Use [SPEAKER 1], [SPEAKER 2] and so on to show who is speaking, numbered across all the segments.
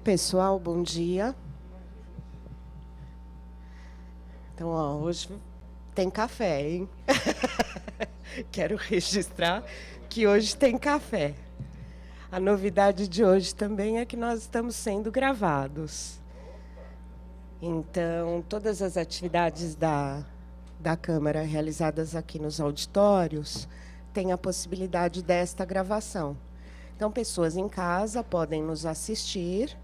[SPEAKER 1] Pessoal, bom dia. Então, ó, hoje tem café, hein? Quero registrar que hoje tem café. A novidade de hoje também é que nós estamos sendo gravados. Então, todas as atividades da Câmara realizadas aqui nos auditórios têm a possibilidade desta gravação. Então, pessoas em casa podem nos assistir.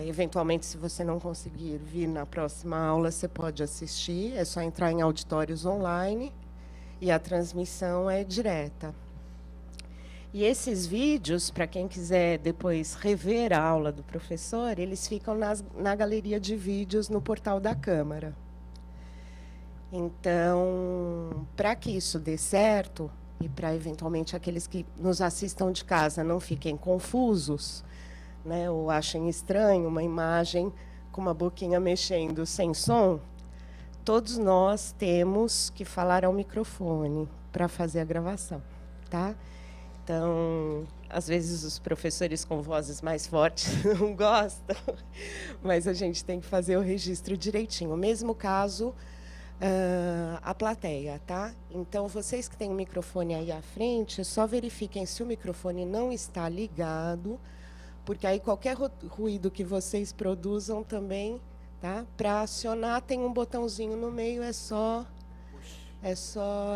[SPEAKER 1] Eventualmente, se você não conseguir vir na próxima aula, você pode assistir. É só entrar em auditórios online e a transmissão é direta. E esses vídeos, para quem quiser depois rever a aula do professor, eles ficam na galeria de vídeos no portal da Câmara. Então, para que isso dê certo, e para eventualmente aqueles que nos assistam de casa não fiquem confusos, né, ou achem estranho uma imagem com uma boquinha mexendo sem som, todos nós temos que falar ao microfone para fazer a gravação, tá? Então, às vezes os professores com vozes mais fortes não gostam, mas a gente tem que fazer o registro direitinho. O mesmo caso, a plateia, tá? Então, vocês que têm o microfone aí à frente, só verifiquem se o microfone não está ligado, porque aí qualquer ruído que vocês produzam também, tá? Para acionar, tem um botãozinho no meio, é só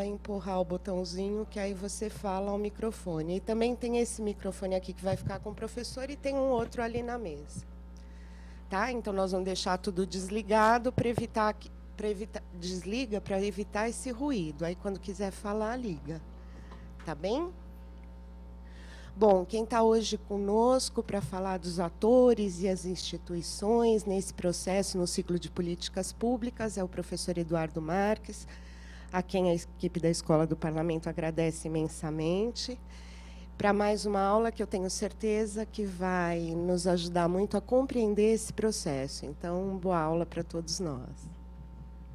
[SPEAKER 1] empurrar o botãozinho que aí você fala ao microfone. E também tem esse microfone aqui que vai ficar com o professor e tem um outro ali na mesa. Tá? Então, nós vamos deixar tudo desligado para evitar... desliga para evitar esse ruído. Aí, quando quiser falar, liga. Tá bem? Bom, quem está hoje conosco para falar dos atores e as instituições nesse processo, no ciclo de políticas públicas, é o professor Eduardo Marques, a quem a equipe da Escola do Parlamento agradece imensamente, para mais uma aula que eu tenho certeza que vai nos ajudar muito a compreender esse processo. Então, boa aula para todos nós.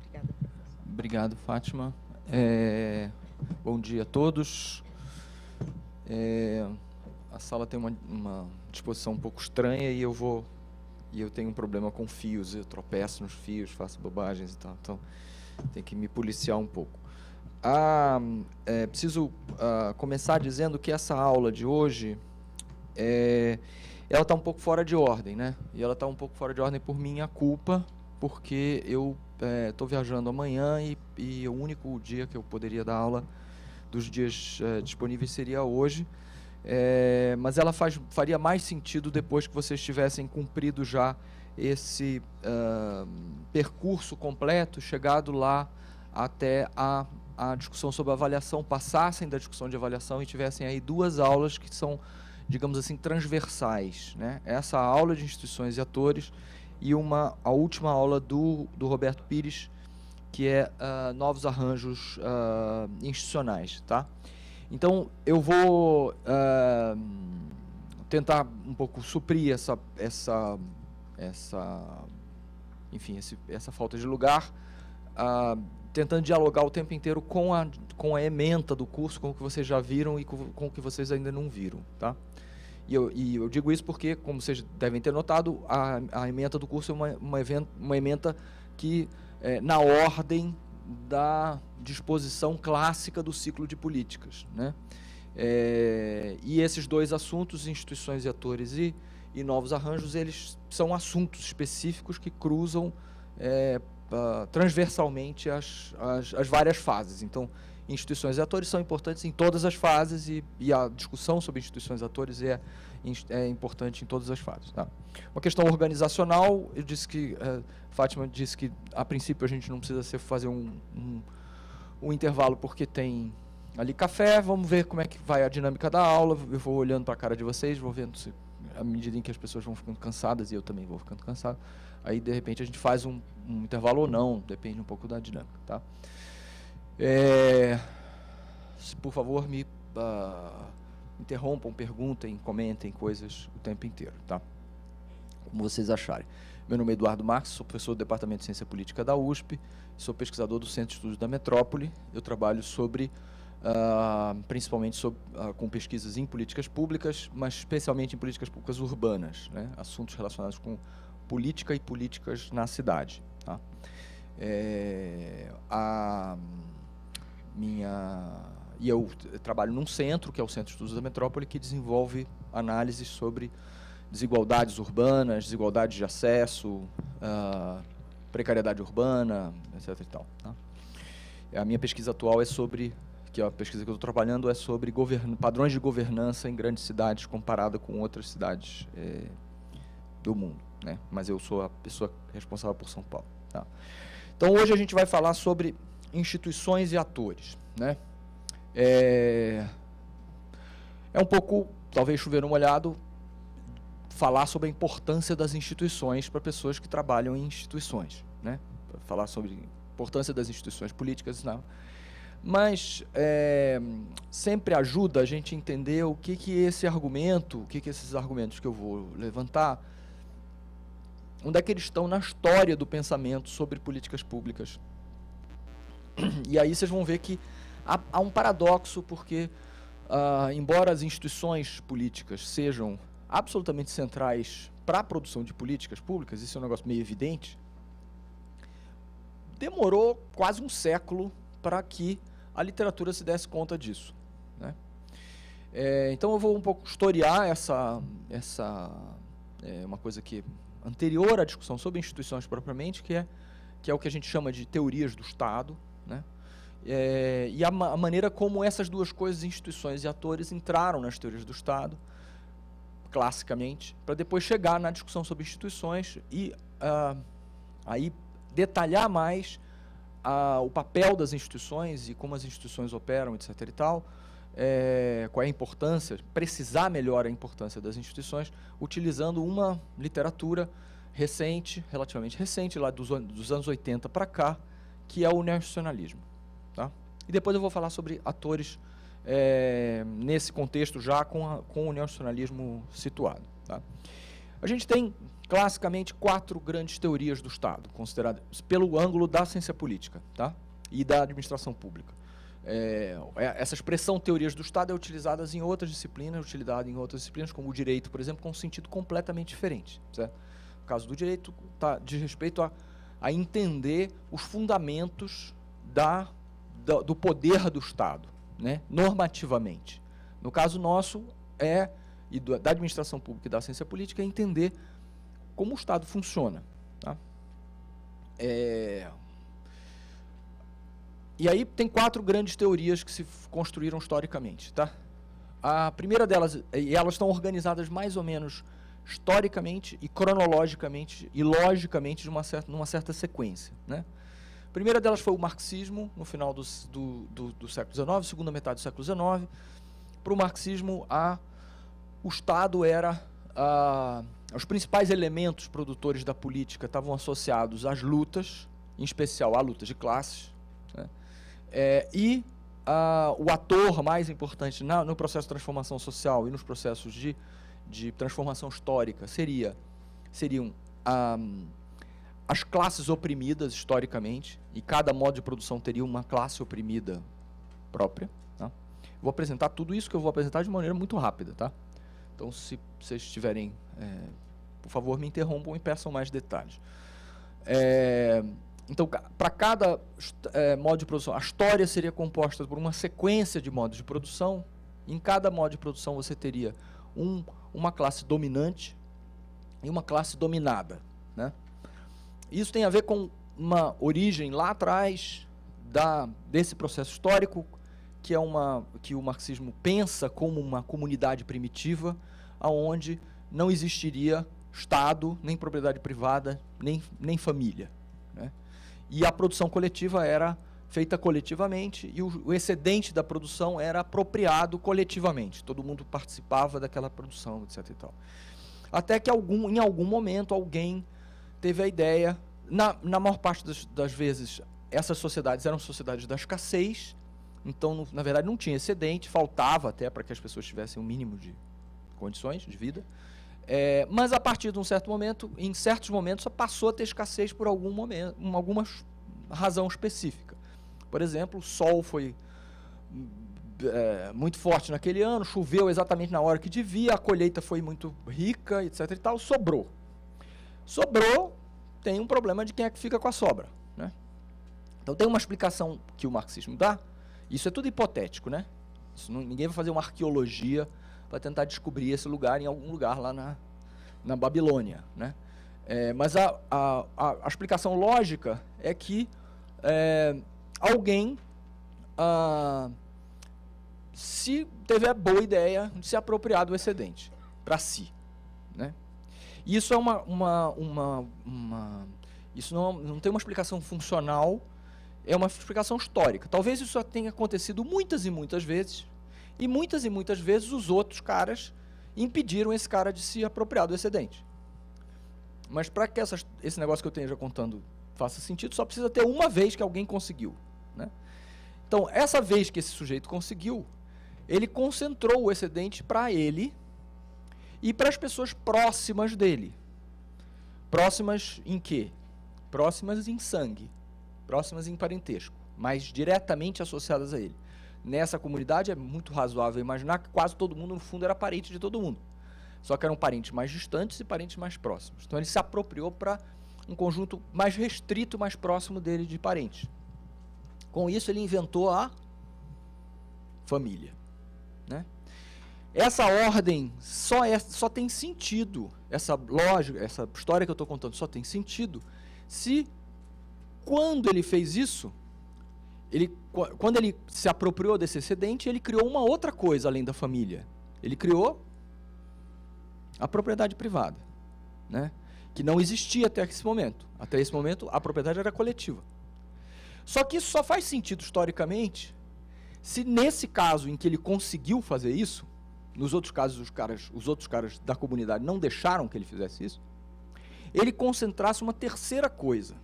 [SPEAKER 2] Obrigada, professor. Obrigado, Fátima. Bom dia a todos. A sala tem uma disposição um pouco estranha e eu tenho um problema com fios, eu tropeço nos fios, faço bobagens e tal, então tem que me policiar um pouco. Preciso começar dizendo que essa aula de hoje, ela está um pouco fora de ordem, né? E ela está um pouco fora de ordem por minha culpa, porque eu estou viajando amanhã e o único dia que eu poderia dar aula dos dias disponíveis seria hoje. Mas ela faria mais sentido depois que vocês tivessem cumprido já esse percurso completo, chegado lá até a discussão sobre avaliação, passassem da discussão de avaliação e tivessem aí duas aulas que são, digamos assim, transversais, né? Essa aula de instituições e atores e a última aula do Roberto Pires, que é novos arranjos institucionais, tá? Então, eu vou tentar um pouco suprir essa falta de lugar, tentando dialogar o tempo inteiro com a ementa do curso, com o que vocês já viram e com o que vocês ainda não viram, tá? E eu digo isso porque, como vocês devem ter notado, a ementa do curso é uma ementa que, na ordem da disposição clássica do ciclo de políticas, né? E esses dois assuntos, instituições e atores e novos arranjos, eles são assuntos específicos que cruzam transversalmente as várias fases. Então, instituições e atores são importantes em todas as fases e a discussão sobre instituições e atores é importante em todas as fases, tá? Uma questão organizacional, Fátima disse que, a princípio, a gente não precisa fazer um intervalo porque tem ali café. Vamos ver como é que vai a dinâmica da aula. Eu vou olhando para a cara de vocês, vou vendo se, à medida em que as pessoas vão ficando cansadas, e eu também vou ficando cansado, aí, de repente, a gente faz um intervalo ou não, depende um pouco da dinâmica, tá? Por favor, me interrompam, perguntem, comentem coisas o tempo inteiro, tá? Como vocês acharem. Meu nome é Eduardo Marques, sou professor do Departamento de Ciência Política da USP, sou pesquisador do Centro de Estudos da Metrópole. Eu trabalho sobre principalmente com pesquisas em políticas públicas, mas especialmente em políticas públicas urbanas, né? Assuntos relacionados com política e políticas na cidade. Tá? E eu trabalho num centro, que é o Centro de Estudos da Metrópole, que desenvolve análises sobre desigualdades urbanas, desigualdades de acesso, precariedade urbana, etc. E tal, tá? A minha pesquisa atual que a pesquisa que eu estou trabalhando é sobre padrões de governança em grandes cidades comparada com outras cidades do mundo, né? Mas eu sou a pessoa responsável por São Paulo. Tá? Então, hoje a gente vai falar sobre instituições e atores, né? É um pouco, talvez chover no molhado, falar sobre a importância das instituições para pessoas que trabalham em instituições, né? Falar sobre a importância das instituições políticas, não. Mas sempre ajuda a gente entender o que esses argumentos que eu vou levantar, onde é que eles estão na história do pensamento sobre políticas públicas. E aí vocês vão ver que há um paradoxo, porque, embora as instituições políticas sejam absolutamente centrais para a produção de políticas públicas, isso é um negócio meio evidente, demorou quase um século para que a literatura se desse conta disso, né? Então eu vou um pouco historiar uma coisa que anterior à discussão sobre instituições propriamente, que é o que a gente chama de teorias do Estado, né? E a maneira como essas duas coisas, instituições e atores, entraram nas teorias do Estado, classicamente, para depois chegar na discussão sobre instituições e aí detalhar mais o papel das instituições e como as instituições operam, etc. e tal, qual é a importância, precisar melhor a importância das instituições, utilizando uma literatura recente, relativamente recente, lá dos anos 80 para cá, que é o neonacionalismo. Tá? E depois eu vou falar sobre atores nesse contexto já com o neonacionalismo situado. Tá? A gente tem, classicamente, 4 grandes teorias do Estado, consideradas pelo ângulo da ciência política, tá? E da administração pública. Essa expressão teorias do Estado é utilizada em outras disciplinas, como o direito, por exemplo, com um sentido completamente diferente. Certo? No caso do direito, diz respeito a entender os fundamentos do poder do Estado, né? Normativamente. No caso nosso, da administração pública e da ciência política, é entender como o Estado funciona. Tá? E aí tem 4 grandes teorias que se construíram historicamente. Tá? A primeira delas, e elas estão organizadas mais ou menos historicamente e cronologicamente e logicamente numa certa sequência. Né? A primeira delas foi o marxismo, no final do século XIX, segunda metade do século XIX. Para o marxismo, o Estado era... os principais elementos produtores da política estavam associados às lutas, em especial à luta de classes, né? O ator mais importante no processo de transformação social e nos processos de transformação histórica seriam as classes oprimidas historicamente, e cada modo de produção teria uma classe oprimida própria. Tá? Vou apresentar tudo isso que eu vou apresentar de maneira muito rápida, tá? Então, se vocês tiverem, por favor, me interrompam e peçam mais detalhes. Então, para cada modo de produção, a história seria composta por uma sequência de modos de produção. Em cada modo de produção você teria uma classe dominante e uma classe dominada. Né? Isso tem a ver com uma origem lá atrás desse processo histórico, que o marxismo pensa como uma comunidade primitiva, onde não existiria Estado, nem propriedade privada, nem família. Né? E a produção coletiva era feita coletivamente e o excedente da produção era apropriado coletivamente. Todo mundo participava daquela produção, etc. E tal. Até que em algum momento alguém teve a ideia, na maior parte das vezes, essas sociedades eram sociedades da escassez, então, na verdade, não tinha excedente, faltava até para que as pessoas tivessem um mínimo de condições de vida. Mas, a partir de um certo momento, em certos momentos, só passou a ter escassez por alguma razão específica. Por exemplo, o sol foi muito forte naquele ano, choveu exatamente na hora que devia, a colheita foi muito rica, etc. e tal, sobrou. Sobrou, tem um problema de quem é que fica com a sobra, né? Então tem uma explicação que o marxismo dá, isso é tudo hipotético, né? Ninguém vai fazer uma arqueologia para tentar descobrir esse lugar em algum lugar lá na Babilônia, né? Mas a explicação lógica é que alguém se teve a boa ideia de se apropriar do excedente para si, né? Isso é isso não tem uma explicação funcional, é uma explicação histórica. Talvez isso tenha acontecido muitas e muitas vezes os outros caras impediram esse cara de se apropriar do excedente. Mas para que esse negócio que eu esteja contando faça sentido, só precisa ter uma vez que alguém conseguiu, né? Então, essa vez que esse sujeito conseguiu, ele concentrou o excedente para ele e para as pessoas próximas dele. Próximas em quê? Próximas em sangue, próximas em parentesco, mas diretamente associadas a ele. Nessa comunidade é muito razoável imaginar que quase todo mundo, no fundo, era parente de todo mundo. Só que eram parentes mais distantes e parentes mais próximos. Então ele se apropriou para um conjunto mais restrito, mais próximo dele de parentes. Com isso ele inventou a família, né? Essa ordem só tem sentido, essa lógica, essa história que eu estou contando só tem sentido se, quando ele fez isso, quando ele se apropriou desse excedente, ele criou uma outra coisa além da família. Ele criou a propriedade privada, né? Que não existia até esse momento. Até esse momento, a propriedade era coletiva. Só que isso só faz sentido historicamente se, nesse caso em que ele conseguiu fazer isso, nos outros casos os outros caras da comunidade não deixaram que ele fizesse isso, ele concentrasse uma terceira coisa.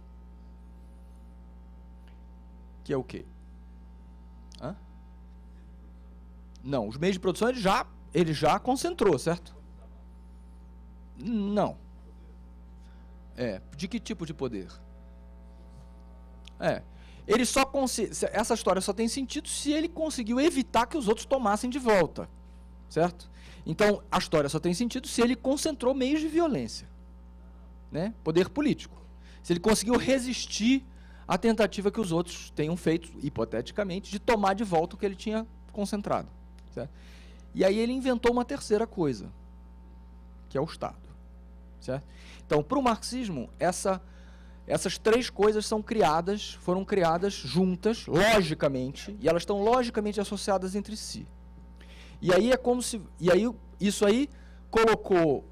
[SPEAKER 2] Que é o quê? Não, os meios de produção ele já concentrou, certo? Não. De que tipo de poder? Essa história só tem sentido se ele conseguiu evitar que os outros tomassem de volta, certo? Então, a história só tem sentido se ele concentrou meios de violência, né? Poder político. Se ele conseguiu resistir à tentativa que os outros tenham feito, hipoteticamente, de tomar de volta o que ele tinha concentrado, certo? E aí ele inventou uma terceira coisa, que é o Estado, certo? Então, para o marxismo, essas três coisas foram criadas juntas, logicamente, e elas estão logicamente associadas entre si. E aí isso aí colocou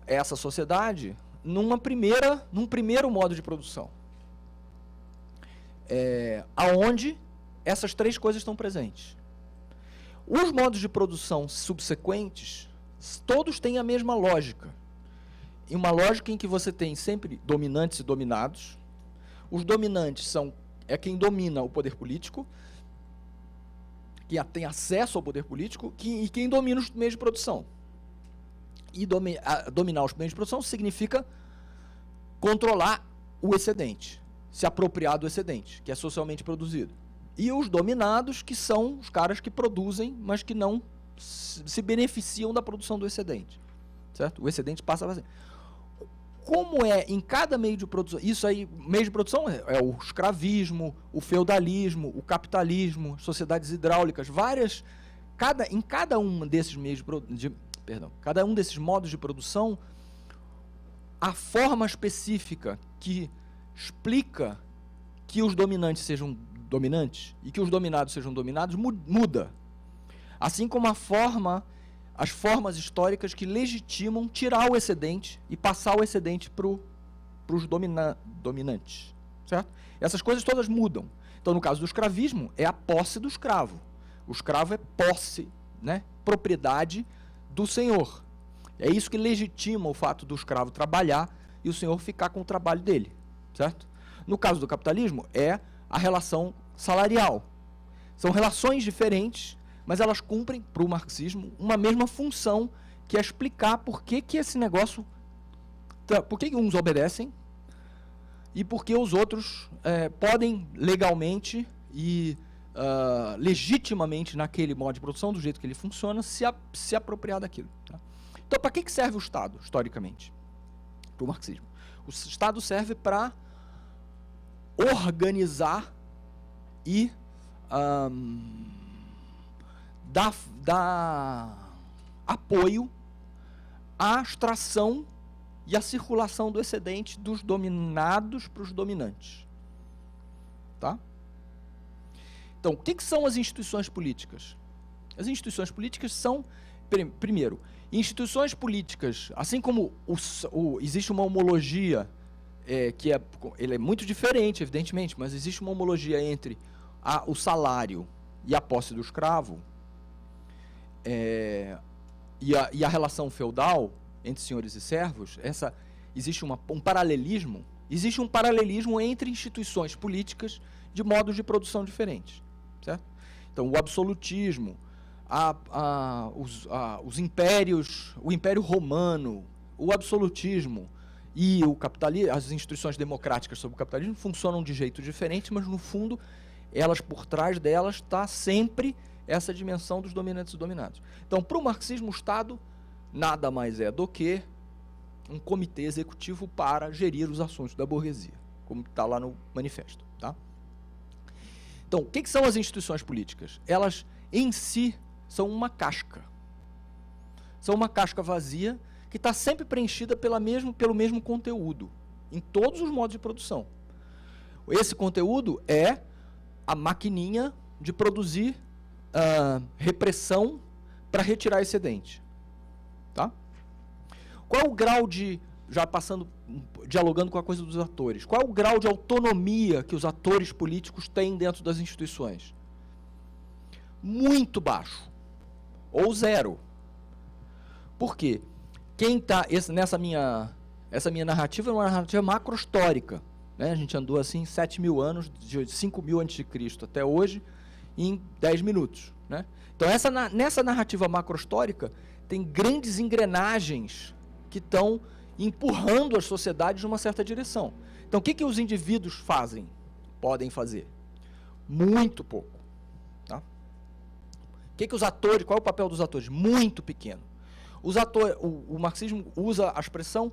[SPEAKER 2] essa sociedade num primeiro modo de produção, aonde essas três coisas estão presentes. Os modos de produção subsequentes, todos têm a mesma lógica. E uma lógica em que você tem sempre dominantes e dominados. Os dominantes é quem domina o poder político, que tem acesso ao poder político, e quem domina os meios de produção. E dominar os meios de produção significa controlar o excedente, se apropriar do excedente, que é socialmente produzido. E os dominados, que são os caras que produzem, mas que não se beneficiam da produção do excedente, certo? O excedente passa a ser. Como em cada meio de produção, isso aí, meio de produção é o escravismo, o feudalismo, o capitalismo, sociedades hidráulicas, em cada um desses meios cada um desses modos de produção, a forma específica que explica que os dominantes sejam dominantes e que os dominados sejam dominados muda. Assim como as formas históricas que legitimam tirar o excedente e passar o excedente para os dominantes, certo? Essas coisas todas mudam. Então, no caso do escravismo, é a posse do escravo. O escravo é posse, né? Propriedade do senhor. É isso que legitima o fato do escravo trabalhar e o senhor ficar com o trabalho dele, certo? No caso do capitalismo, é a relação salarial. São relações diferentes, mas elas cumprem, para o marxismo, uma mesma função, que é explicar por que esse negócio, por que uns obedecem e por que os outros podem legalmente e legitimamente naquele modo de produção, do jeito que ele funciona, se apropriar daquilo. Tá? Então, para que serve o Estado, historicamente? Para o marxismo. O Estado serve para organizar e dar apoio à extração e à circulação do excedente dos dominados para os dominantes. Tá? Então, o que são as instituições políticas? As instituições políticas são, primeiro, instituições políticas, assim como existe uma homologia, ele é muito diferente, evidentemente, mas existe uma homologia entre o salário e a posse do escravo, e a relação feudal entre senhores e servos, existe um paralelismo. Existe um paralelismo entre instituições políticas de modos de produção diferentes. Certo? Então, o absolutismo, os impérios, o Império Romano, o absolutismo e o capitalismo, as instituições democráticas sobre o capitalismo funcionam de jeito diferente, mas, no fundo, por trás delas está sempre essa dimensão dos dominantes e dominados. Então, para o marxismo, o Estado nada mais é do que um comitê executivo para gerir os assuntos da burguesia, como está lá no manifesto. Tá? Então, o que são as instituições políticas? Elas, em si, são uma casca. São uma casca vazia que está sempre preenchida pelo mesmo conteúdo, em todos os modos de produção. Esse conteúdo é a maquininha de produzir repressão para retirar excedente. Tá? Qual é o grau de, dialogando com a coisa dos atores, qual é o grau de autonomia que os atores políticos têm dentro das instituições? Muito baixo, ou zero. Por quê? Essa minha narrativa é uma narrativa macrohistórica, né? A gente andou assim 7.000 anos, de 5.000 a.C. até hoje, em 10 minutos. Né? Então, nessa narrativa macrohistórica, tem grandes engrenagens que estão empurrando as sociedades numa certa direção. Então, o que os indivíduos podem fazer? Muito pouco. Tá? Os atores, qual é o papel dos atores? Muito pequeno. O marxismo usa a expressão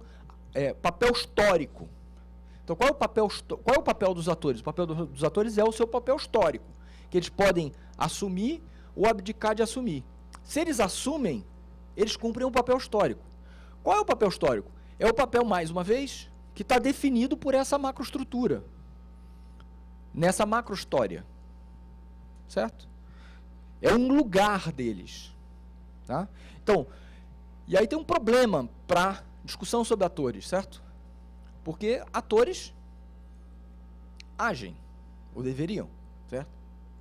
[SPEAKER 2] papel histórico. Então, qual é o papel dos atores? O papel dos atores é o seu papel histórico, que eles podem assumir ou abdicar de assumir. Se eles assumem, eles cumprem um papel histórico. Qual é o papel histórico? É o papel, mais uma vez, que está definido por essa macroestrutura, nessa macrohistória. Certo? É um lugar deles. Tá? Então, e aí tem um problema para discussão sobre atores, certo? Porque atores agem, ou deveriam, certo?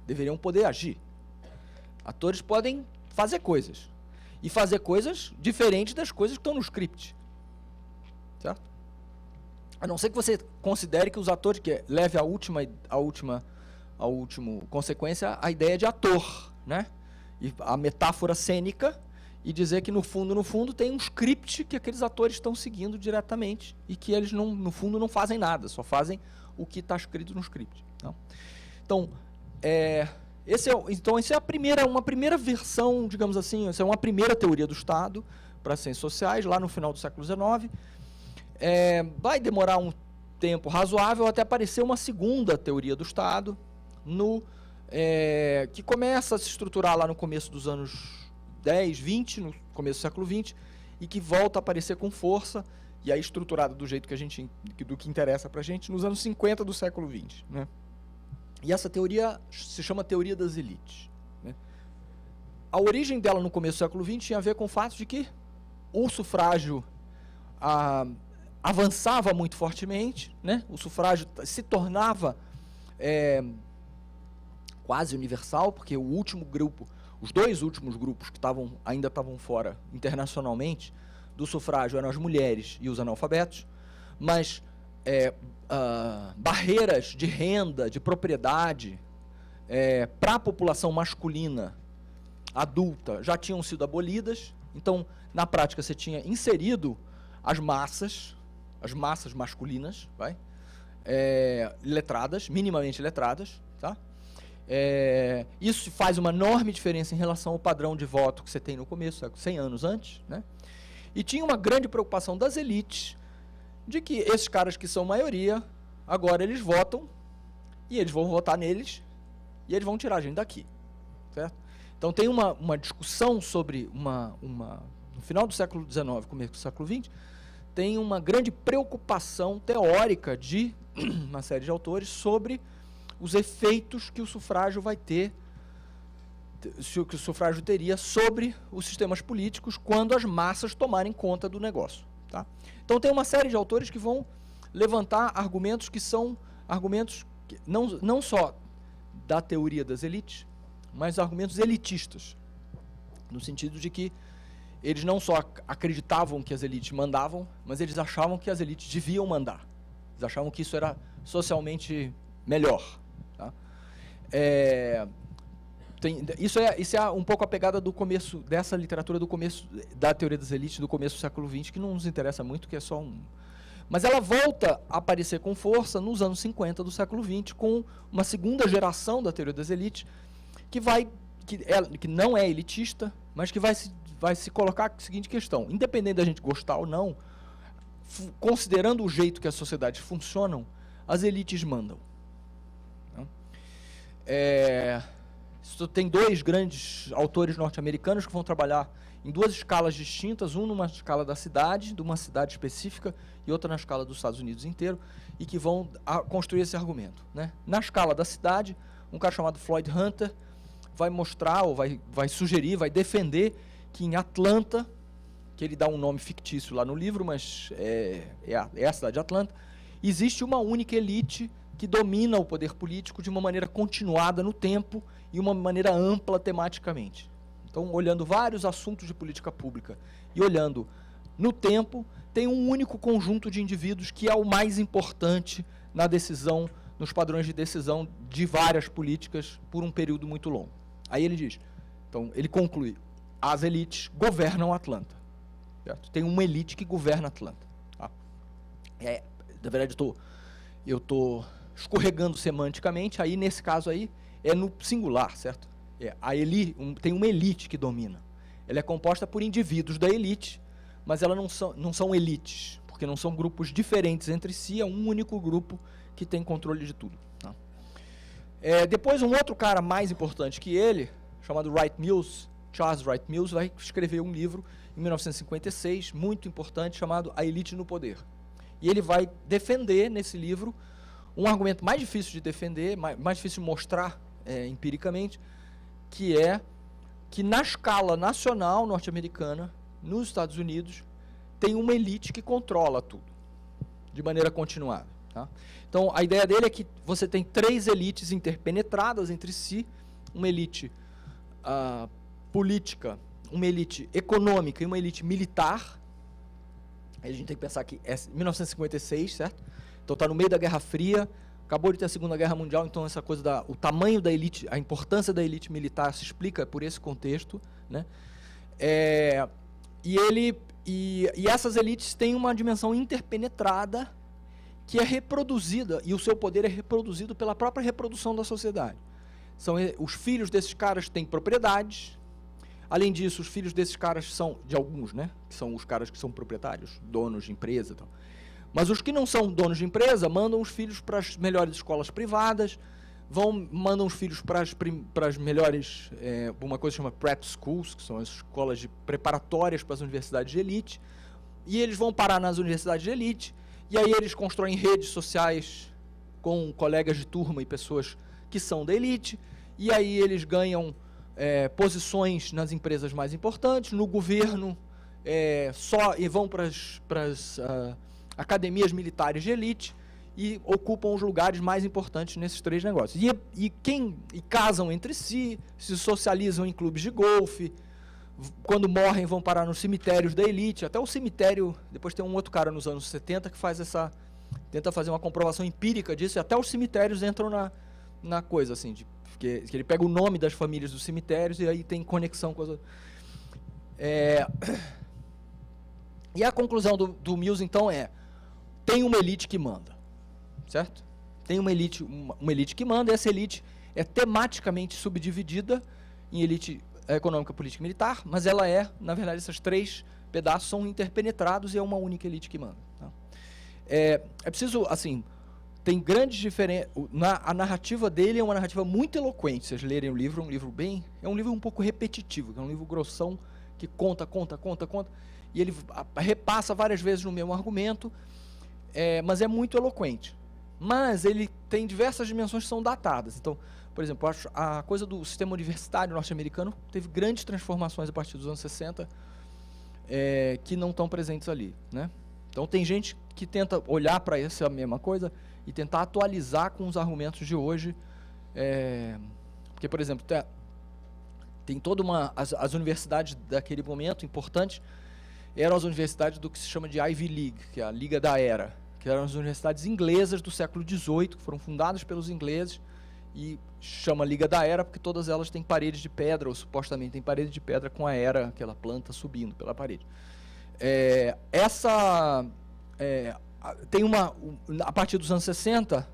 [SPEAKER 2] Deveriam poder agir. Atores podem fazer coisas. E fazer coisas diferentes das coisas que estão no script. Certo? A não ser que você considere que os atores, que leve a última consequência, a ideia de ator, né? E a metáfora cênica, e dizer que no fundo tem um script que aqueles atores estão seguindo diretamente e que eles, no fundo, não fazem nada, só fazem o que está escrito no script. Não? Então, essa é uma primeira versão, digamos assim, essa é uma primeira teoria do Estado para as ciências sociais, lá no final do século XIX. Vai demorar um tempo razoável até aparecer uma segunda teoria do Estado, que começa a se estruturar lá no começo dos anos 10, 20, no começo do século XX, e que volta a aparecer com força, e aí estruturada do jeito do que interessa para a gente, nos anos 50 do século XX. Né? E essa teoria se chama teoria das elites. Né? A origem dela no começo do século XX tinha a ver com o fato de que o sufrágio avançava muito fortemente, né? O sufrágio se tornava quase universal, porque os dois últimos grupos que ainda estavam fora internacionalmente do sufrágio eram as mulheres e os analfabetos, mas barreiras de renda, de propriedade, para a população masculina adulta já tinham sido abolidas. Então, na prática, você tinha inserido as massas masculinas, letradas, minimamente letradas, tá? Isso faz uma enorme diferença em relação ao padrão de voto que você tem no começo, 100 anos antes, né? E tinha uma grande preocupação das elites de que esses caras que são maioria, agora eles votam, e eles vão votar neles, e eles vão tirar a gente daqui, certo? Então tem uma discussão sobre no final do século XIX, começo do século XX, tem uma grande preocupação teórica de uma série de autores sobre os efeitos que o sufrágio vai ter, que o sufrágio teria sobre os sistemas políticos quando as massas tomarem conta do negócio. Tá? Então tem uma série de autores que vão levantar argumentos que são argumentos que não só da teoria das elites, mas argumentos elitistas, no sentido de que eles não só acreditavam que as elites mandavam, mas eles achavam que as elites deviam mandar. Eles achavam que isso era socialmente melhor. Tá? Isso é um pouco a pegada do começo, dessa literatura do começo, da teoria das elites, do começo do século XX, que não nos interessa muito, que é só um... Mas ela volta a aparecer com força nos anos 50 do século XX, com uma segunda geração da teoria das elites, que não é elitista, mas que vai se colocar a seguinte questão: independente da gente gostar ou não, considerando o jeito que as sociedades funcionam, as elites mandam. Tem dois grandes autores norte-americanos que vão trabalhar em duas escalas distintas, um numa escala da cidade, de uma cidade específica, e outra na escala dos Estados Unidos inteiro, e que vão construir esse argumento. Né? Na escala da cidade, um cara chamado Floyd Hunter vai mostrar, ou vai sugerir, vai defender que em Atlanta, que ele dá um nome fictício lá no livro, mas é a cidade de Atlanta, existe uma única elite que domina o poder político de uma maneira continuada no tempo e uma maneira ampla tematicamente. Então, olhando vários assuntos de política pública e olhando no tempo, tem um único conjunto de indivíduos que é o mais importante na decisão, nos padrões de decisão de várias políticas por um período muito longo. Aí ele diz, então, ele conclui, as elites governam Atlanta. Certo? Tem uma elite que governa Atlanta. Tá? Na verdade, eu estou escorregando semanticamente, aí nesse caso aí, é no singular, certo? Tem uma elite que domina. Ela é composta por indivíduos da elite, mas elas não são elites, porque não são grupos diferentes entre si, é um único grupo que tem controle de tudo. Tá? Depois, um outro cara mais importante que ele, chamado Charles Wright Mills, vai escrever um livro em 1956, muito importante, chamado A Elite no Poder. E ele vai defender, nesse livro, um argumento mais difícil de defender, mais difícil de mostrar empiricamente, que é que na escala nacional norte-americana, nos Estados Unidos, tem uma elite que controla tudo, de maneira continuada. Tá? Então, a ideia dele é que você tem três elites interpenetradas entre si, uma elite política, uma elite econômica e uma elite militar. Aí a gente tem que pensar que é 1956, certo? Então está no meio da Guerra Fria, acabou de ter a Segunda Guerra Mundial, então essa coisa o tamanho da elite, a importância da elite militar se explica por esse contexto, né? E essas elites têm uma dimensão interpenetrada que é reproduzida, e o seu poder é reproduzido pela própria reprodução da sociedade. Os filhos desses caras têm propriedades. Além disso, os filhos desses caras são, de alguns, né, que são os caras que são proprietários, donos de empresa e tal. Mas os que não são donos de empresa mandam os filhos para as melhores escolas privadas, mandam os filhos para as melhores, uma coisa que chama prep schools, que são as escolas preparatórias para as universidades de elite, e eles vão parar nas universidades de elite, e aí eles constroem redes sociais com colegas de turma e pessoas que são da elite, e aí eles ganham posições nas empresas mais importantes, no governo, e vão para as academias militares de elite e ocupam os lugares mais importantes nesses três negócios. E casam entre si, se socializam em clubes de golfe, quando morrem vão parar nos cemitérios da elite, até o cemitério, depois tem um outro cara nos anos 70 que tenta fazer uma comprovação empírica disso, e até os cemitérios entram na coisa, assim, que ele pega o nome das famílias dos cemitérios e aí tem conexão com as outras. E a conclusão do Mills, então, tem uma elite que manda, certo? Tem uma elite que manda, e essa elite é tematicamente subdividida em elite econômica, política e militar, mas ela é, na verdade, esses 3 pedaços são interpenetrados e é uma única elite que manda. Tá? É preciso, assim, tem grandes diferenças. A narrativa dele é uma narrativa muito eloquente. Se vocês lerem o livro, é um livro um pouco repetitivo, é um livro grossão, que conta, e ele repassa várias vezes no mesmo argumento, mas é muito eloquente. Mas ele tem diversas dimensões que são datadas. Então, por exemplo, a coisa do sistema universitário norte-americano teve grandes transformações a partir dos anos 60, que não estão presentes ali, né? Então, tem gente que tenta olhar para essa mesma coisa e tentar atualizar com os argumentos de hoje. Porque, por exemplo, tem toda as universidades daquele momento importantes eram as universidades do que se chama de Ivy League, que é a Liga da Era, que eram as universidades inglesas do século XVIII, que foram fundadas pelos ingleses, e chama Liga da Era porque todas elas têm paredes de pedra, ou supostamente têm parede de pedra com a era, aquela planta subindo pela parede. Tem a partir dos anos 60,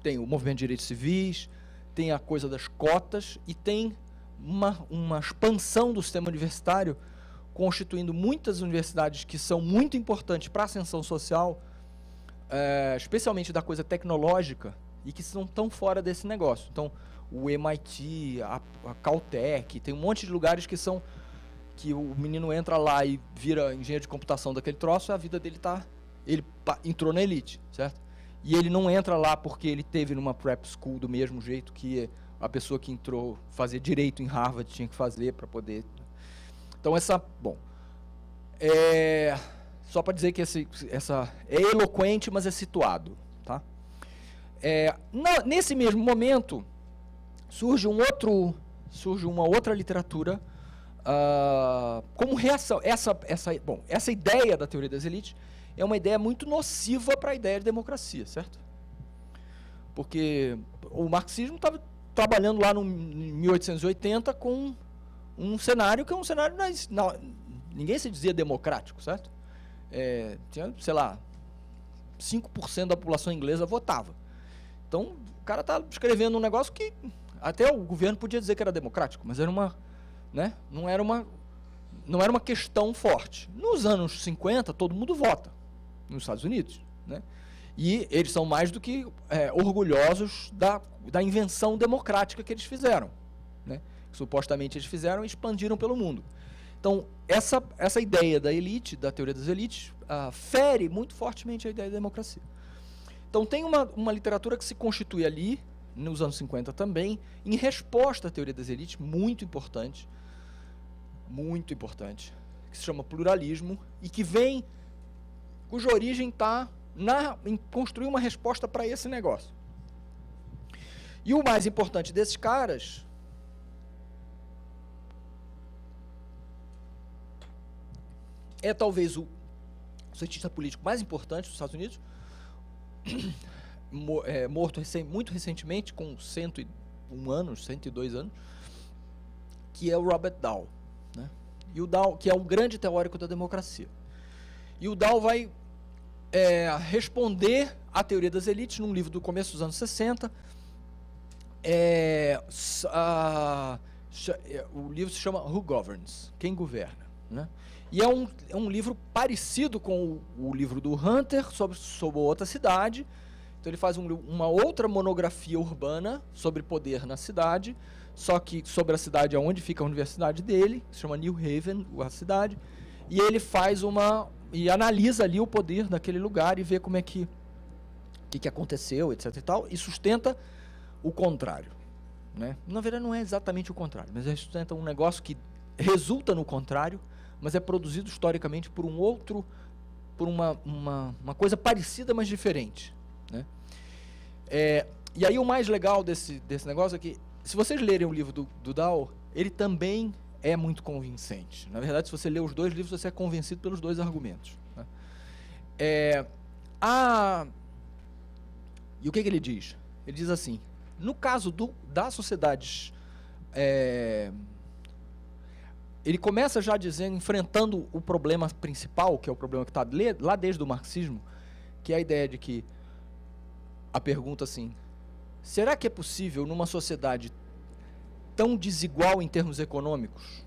[SPEAKER 2] tem o movimento de direitos civis, tem a coisa das cotas, e tem uma expansão do sistema universitário, constituindo muitas universidades que são muito importantes para a ascensão social, especialmente da coisa tecnológica, e que não estão fora desse negócio. Então, o MIT, a Caltech, tem um monte de lugares que o menino entra lá e vira engenheiro de computação daquele troço, e a vida dele ele entrou na elite, certo? E ele não entra lá porque ele teve numa prep school do mesmo jeito que a pessoa que entrou fazer direito em Harvard tinha que fazer para poder. Então, só para dizer que essa é eloquente, mas é situado, tá? Nesse mesmo momento, surge uma outra literatura como reação. Essa ideia da teoria das elites é uma ideia muito nociva para a ideia de democracia, certo? Porque o marxismo estava trabalhando lá em 1880 com um cenário que é um cenário... ninguém se dizia democrático, certo? Tinha, sei lá, 5% da população inglesa votava. Então, o cara está escrevendo um negócio que até o governo podia dizer que era democrático, mas era não era uma questão forte. Nos anos 50, todo mundo vota nos Estados Unidos, né? E eles são mais do que orgulhosos da invenção democrática que eles fizeram, né? Que supostamente eles fizeram e expandiram pelo mundo. Então, essa ideia da elite, da teoria das elites, fere muito fortemente a ideia da democracia. Então, tem uma literatura que se constitui ali, nos anos 50 também, em resposta à teoria das elites, muito importante, que se chama pluralismo, e que cuja origem está em construir uma resposta para esse negócio. E o mais importante desses caras é talvez o cientista político mais importante dos Estados Unidos, morto muito recentemente, com 101 anos, 102 anos, que é o Robert Dahl, né? E o Dahl, que é um grande teórico da democracia. E o Dahl vai responder à teoria das elites num livro do começo dos anos 60. O livro se chama Who Governs? Quem governa, né? E é um livro parecido com o livro do Hunter sobre outra cidade. Então ele faz uma outra monografia urbana sobre poder na cidade, só que sobre a cidade onde fica a universidade dele, que se chama New Haven, a cidade, e ele faz e analisa ali o poder daquele lugar e vê como é que aconteceu, etc e tal, e sustenta o contrário, né? Na verdade não é exatamente o contrário, mas ele sustenta um negócio que resulta no contrário, mas é produzido historicamente por uma coisa parecida, mas diferente, né? E aí o mais legal desse negócio é que, se vocês lerem o livro do Dahl, ele também é muito convincente. Na verdade, se você ler os dois livros, você é convencido pelos dois argumentos, né? E o que ele diz? Ele diz assim: no caso das sociedades... ele começa já dizendo, enfrentando o problema principal, que é o problema que está lá desde o marxismo, que é a ideia de que a pergunta assim, será que é possível, numa sociedade tão desigual em termos econômicos,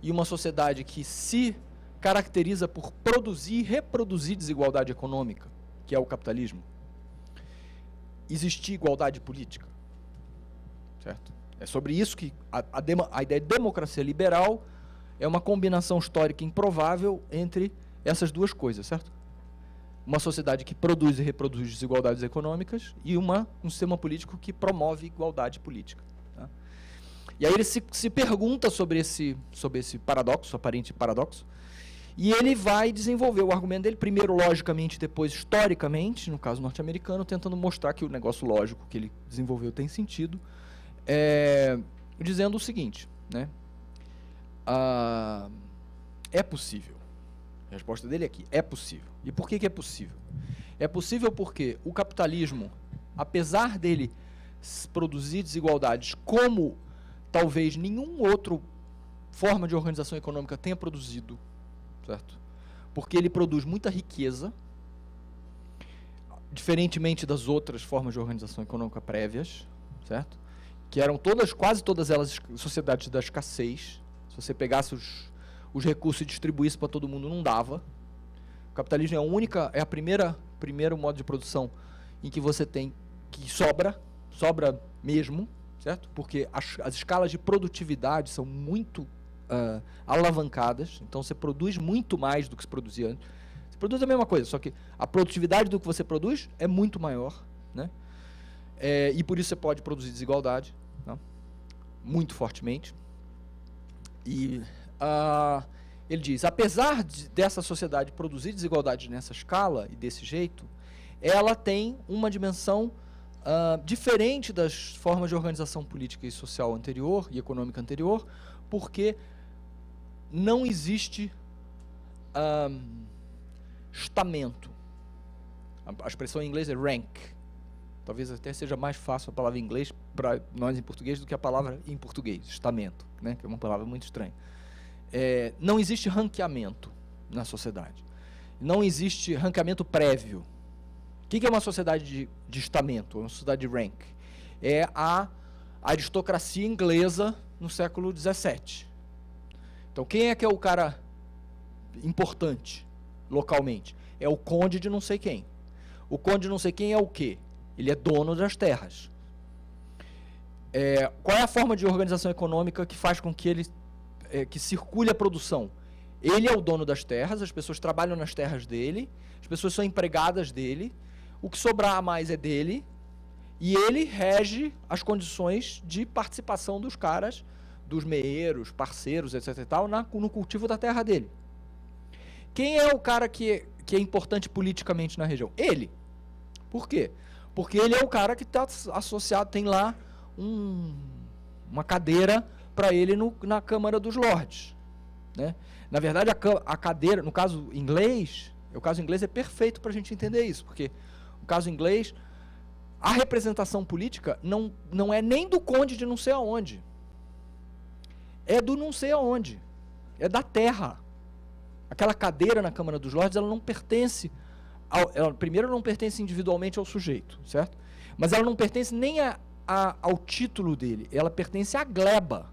[SPEAKER 2] e uma sociedade que se caracteriza por produzir e reproduzir desigualdade econômica, que é o capitalismo, existir igualdade política? Certo? É sobre isso que a ideia de democracia liberal é uma combinação histórica improvável entre essas duas coisas, certo? Uma sociedade que produz e reproduz desigualdades econômicas e um sistema político que promove igualdade política. Tá? E aí ele se pergunta sobre esse paradoxo, aparente paradoxo, e ele vai desenvolver o argumento dele, primeiro logicamente, depois historicamente, no caso norte-americano, tentando mostrar que o negócio lógico que ele desenvolveu tem sentido, dizendo o seguinte, né? É possível. A resposta dele é aqui, é possível. E por que é possível? É possível porque o capitalismo, apesar dele produzir desigualdades como talvez nenhum outro forma de organização econômica tenha produzido, certo? Porque ele produz muita riqueza, diferentemente das outras formas de organização econômica prévias, certo? Que eram quase todas elas sociedades da escassez. Se você pegasse os recursos e distribuísse para todo mundo, não dava. O capitalismo é a primeiro modo de produção em que você tem que sobra mesmo, certo? Porque as escalas de produtividade são muito alavancadas, então você produz muito mais do que se produzia antes. Você produz a mesma coisa, só que a produtividade do que você produz é muito maior, né? E por isso você pode produzir desigualdade, tá? Muito fortemente. E ele diz, apesar dessa sociedade produzir desigualdade nessa escala e desse jeito, ela tem uma dimensão diferente das formas de organização política e social anterior e econômica anterior, porque não existe estamento. A expressão em inglês é rank. Talvez até seja mais fácil a palavra em inglês para nós em português do que a palavra em português, estamento, né? Que é uma palavra muito estranha. Não existe ranqueamento na sociedade. Não existe ranqueamento prévio. O que é uma sociedade de estamento, uma sociedade de rank? É a aristocracia inglesa no século XVII. Então, quem é que é o cara importante localmente? É o conde de não sei quem. O conde de não sei quem é o quê? Ele é dono das terras. Qual é a forma de organização econômica que faz com que que circule a produção? Ele é o dono das terras, as pessoas trabalham nas terras dele, as pessoas são empregadas dele, o que sobrar a mais é dele, e ele rege as condições de participação dos caras, dos meeiros, parceiros, etc. e tal, no cultivo da terra dele. Quem é o cara que é importante politicamente na região? Ele. Por quê? Porque ele é o cara que está associado, tem lá uma cadeira para ele na Câmara dos Lordes, né? Na verdade, a cadeira, no caso inglês, o caso inglês é perfeito para a gente entender isso, porque no caso inglês, a representação política não é nem do conde de não sei aonde, é do não sei aonde, é da terra. Aquela cadeira na Câmara dos Lordes, ela não pertence primeiro, não pertence individualmente ao sujeito, certo? Mas ela não pertence nem ao título dele, ela pertence à gleba.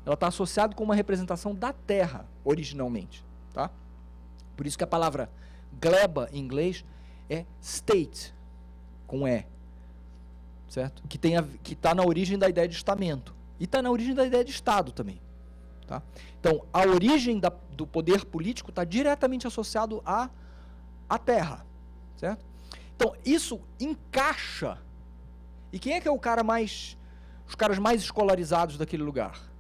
[SPEAKER 2] Ela está associada com uma representação da terra, originalmente, tá? Por isso que a palavra gleba, em inglês, é state, com E, certo? Que está na origem da ideia de estamento. E está na origem da ideia de Estado também, tá? Então, a origem do poder político está diretamente associado à terra, certo? Então, isso encaixa. E quem é que é os caras mais escolarizados daquele lugar?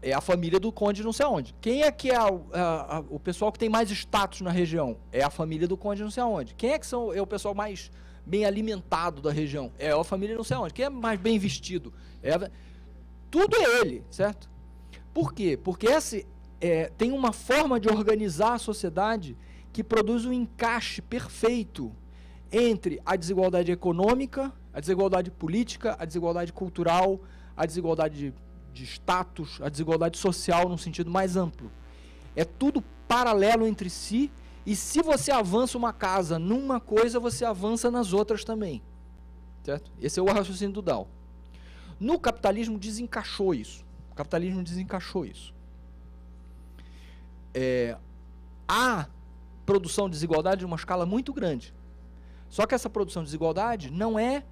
[SPEAKER 2] É a família do conde não sei aonde. Quem é que é o pessoal que tem mais status na região? É a família do conde não sei aonde. Quem é que é o pessoal mais bem alimentado da região? É a família não sei aonde. Quem é mais bem vestido? Tudo é ele, certo? Por quê? Porque tem uma forma de organizar a sociedade que produz um encaixe perfeito entre a desigualdade econômica, a desigualdade política, a desigualdade cultural, a desigualdade de status, a desigualdade social num sentido mais amplo. É tudo paralelo entre si, e se você avança uma casa numa coisa, você avança nas outras também. certo? Esse é o raciocínio do Dow. No capitalismo desencaixou isso. O capitalismo desencaixou isso. Há produção de desigualdade de uma escala muito grande. Só que essa produção de desigualdade não é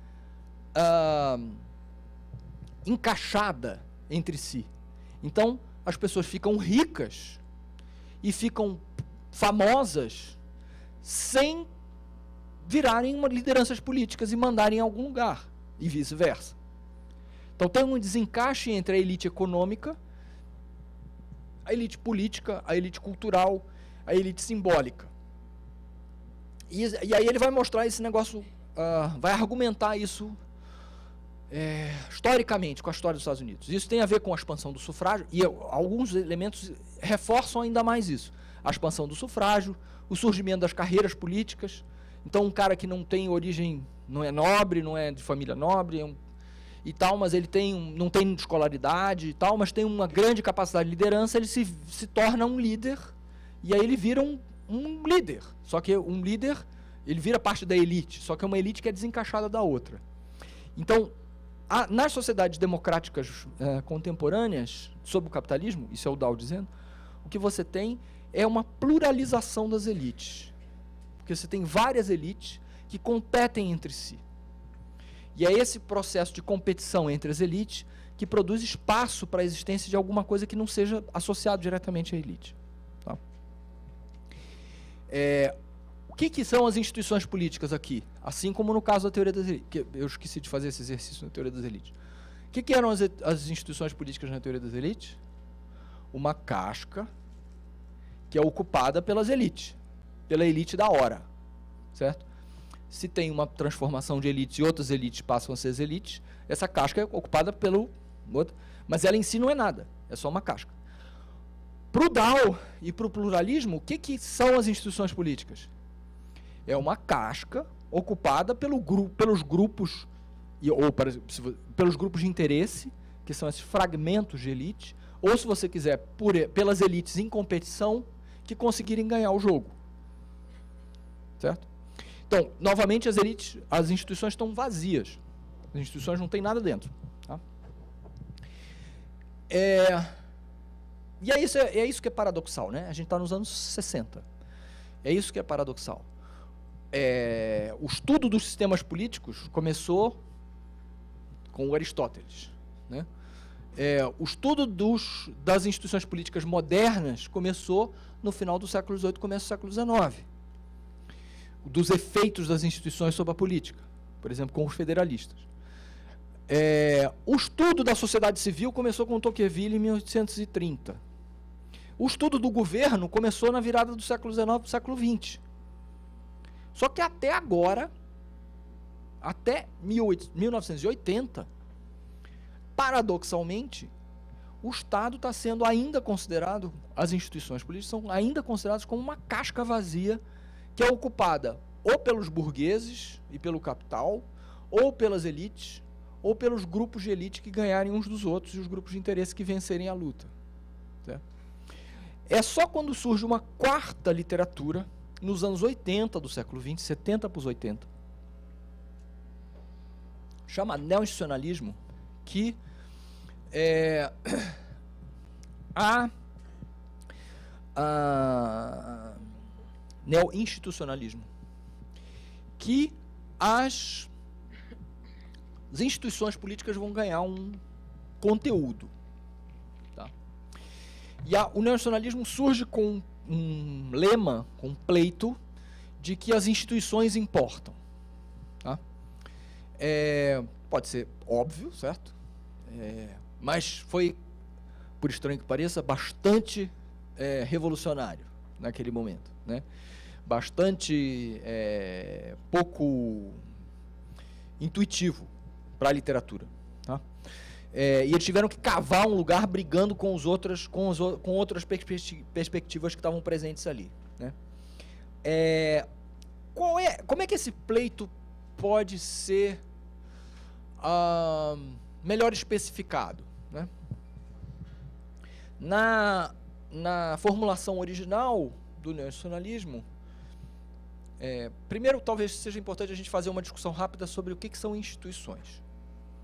[SPEAKER 2] encaixada entre si. Então, as pessoas ficam ricas e ficam famosas sem virarem lideranças políticas e mandarem em algum lugar, e vice-versa. Então tem um desencaixe entre a elite econômica, a elite política, a elite cultural, a elite simbólica. E aí ele vai mostrar esse negócio, vai argumentar isso historicamente com a história dos Estados Unidos. Isso tem a ver com a expansão do sufrágio, e alguns elementos reforçam ainda mais isso. A expansão do sufrágio, o surgimento das carreiras políticas. Então um cara que não tem origem, não é nobre, não é de família nobre, e tal, mas ele não tem escolaridade e tal, mas tem uma grande capacidade de liderança, ele se torna um líder, e aí ele vira um líder. Só que um líder, ele vira parte da elite, só que é uma elite que é desencaixada da outra. Então, nas sociedades democráticas contemporâneas, sob o capitalismo, isso é o Dow dizendo, o que você tem é uma pluralização das elites. Porque você tem várias elites que competem entre si. E é esse processo de competição entre as elites que produz espaço para a existência de alguma coisa que não seja associado diretamente à elite. Tá? O que são as instituições políticas aqui? Assim como no caso da teoria das elites. Que eu esqueci de fazer esse exercício na teoria das elites. O que eram as instituições políticas na teoria das elites? Uma casca que é ocupada pelas elites, pela elite da hora, certo? Se tem uma transformação de elites e outras elites passam a ser as elites, essa casca é ocupada pelo outro, mas ela em si não é nada, é só uma casca. Para o Dow e para o pluralismo, o que são as instituições políticas? É uma casca ocupada pelos grupos, pelos grupos de interesse, que são esses fragmentos de elite, ou, se você quiser, pelas elites em competição que conseguirem ganhar o jogo. Certo? Então, novamente, as instituições estão vazias. As instituições não têm nada dentro. Tá? E é isso que é paradoxal, né? A gente está nos anos 60. É isso que é paradoxal. O estudo dos sistemas políticos começou com o Aristóteles, né? O estudo das instituições políticas modernas começou no final do século XVIII, começo do século XIX. Dos efeitos das instituições sobre a política, por exemplo, com os federalistas. O estudo da sociedade civil começou com Tocqueville em 1830. O estudo do governo começou na virada do século XIX para o século XX. Só que até agora, até 1980, paradoxalmente, o Estado está sendo ainda considerado, as instituições políticas são ainda consideradas como uma casca vazia que é ocupada ou pelos burgueses e pelo capital, ou pelas elites, ou pelos grupos de elite que ganharem uns dos outros e os grupos de interesse que vencerem a luta. Certo? É só quando surge uma quarta literatura, nos anos 80 do século XX, 70 para os 80, chama neo-institucionalismo, que neo-institucionalismo, que as instituições políticas vão ganhar um conteúdo. Tá? E o neo-institucionalismo surge com um lema, com um pleito, de que as instituições importam. Tá? Pode ser óbvio, certo? Mas foi, por estranho que pareça, bastante revolucionário naquele momento, né? Bastante pouco intuitivo para a literatura. Tá? E eles tiveram que cavar um lugar brigando com outras perspectivas que estavam presentes ali. Né? Como é que esse pleito pode ser melhor especificado? Né? Na formulação original do neonacionalismo, Primeiro, talvez seja importante a gente fazer uma discussão rápida sobre o que são instituições.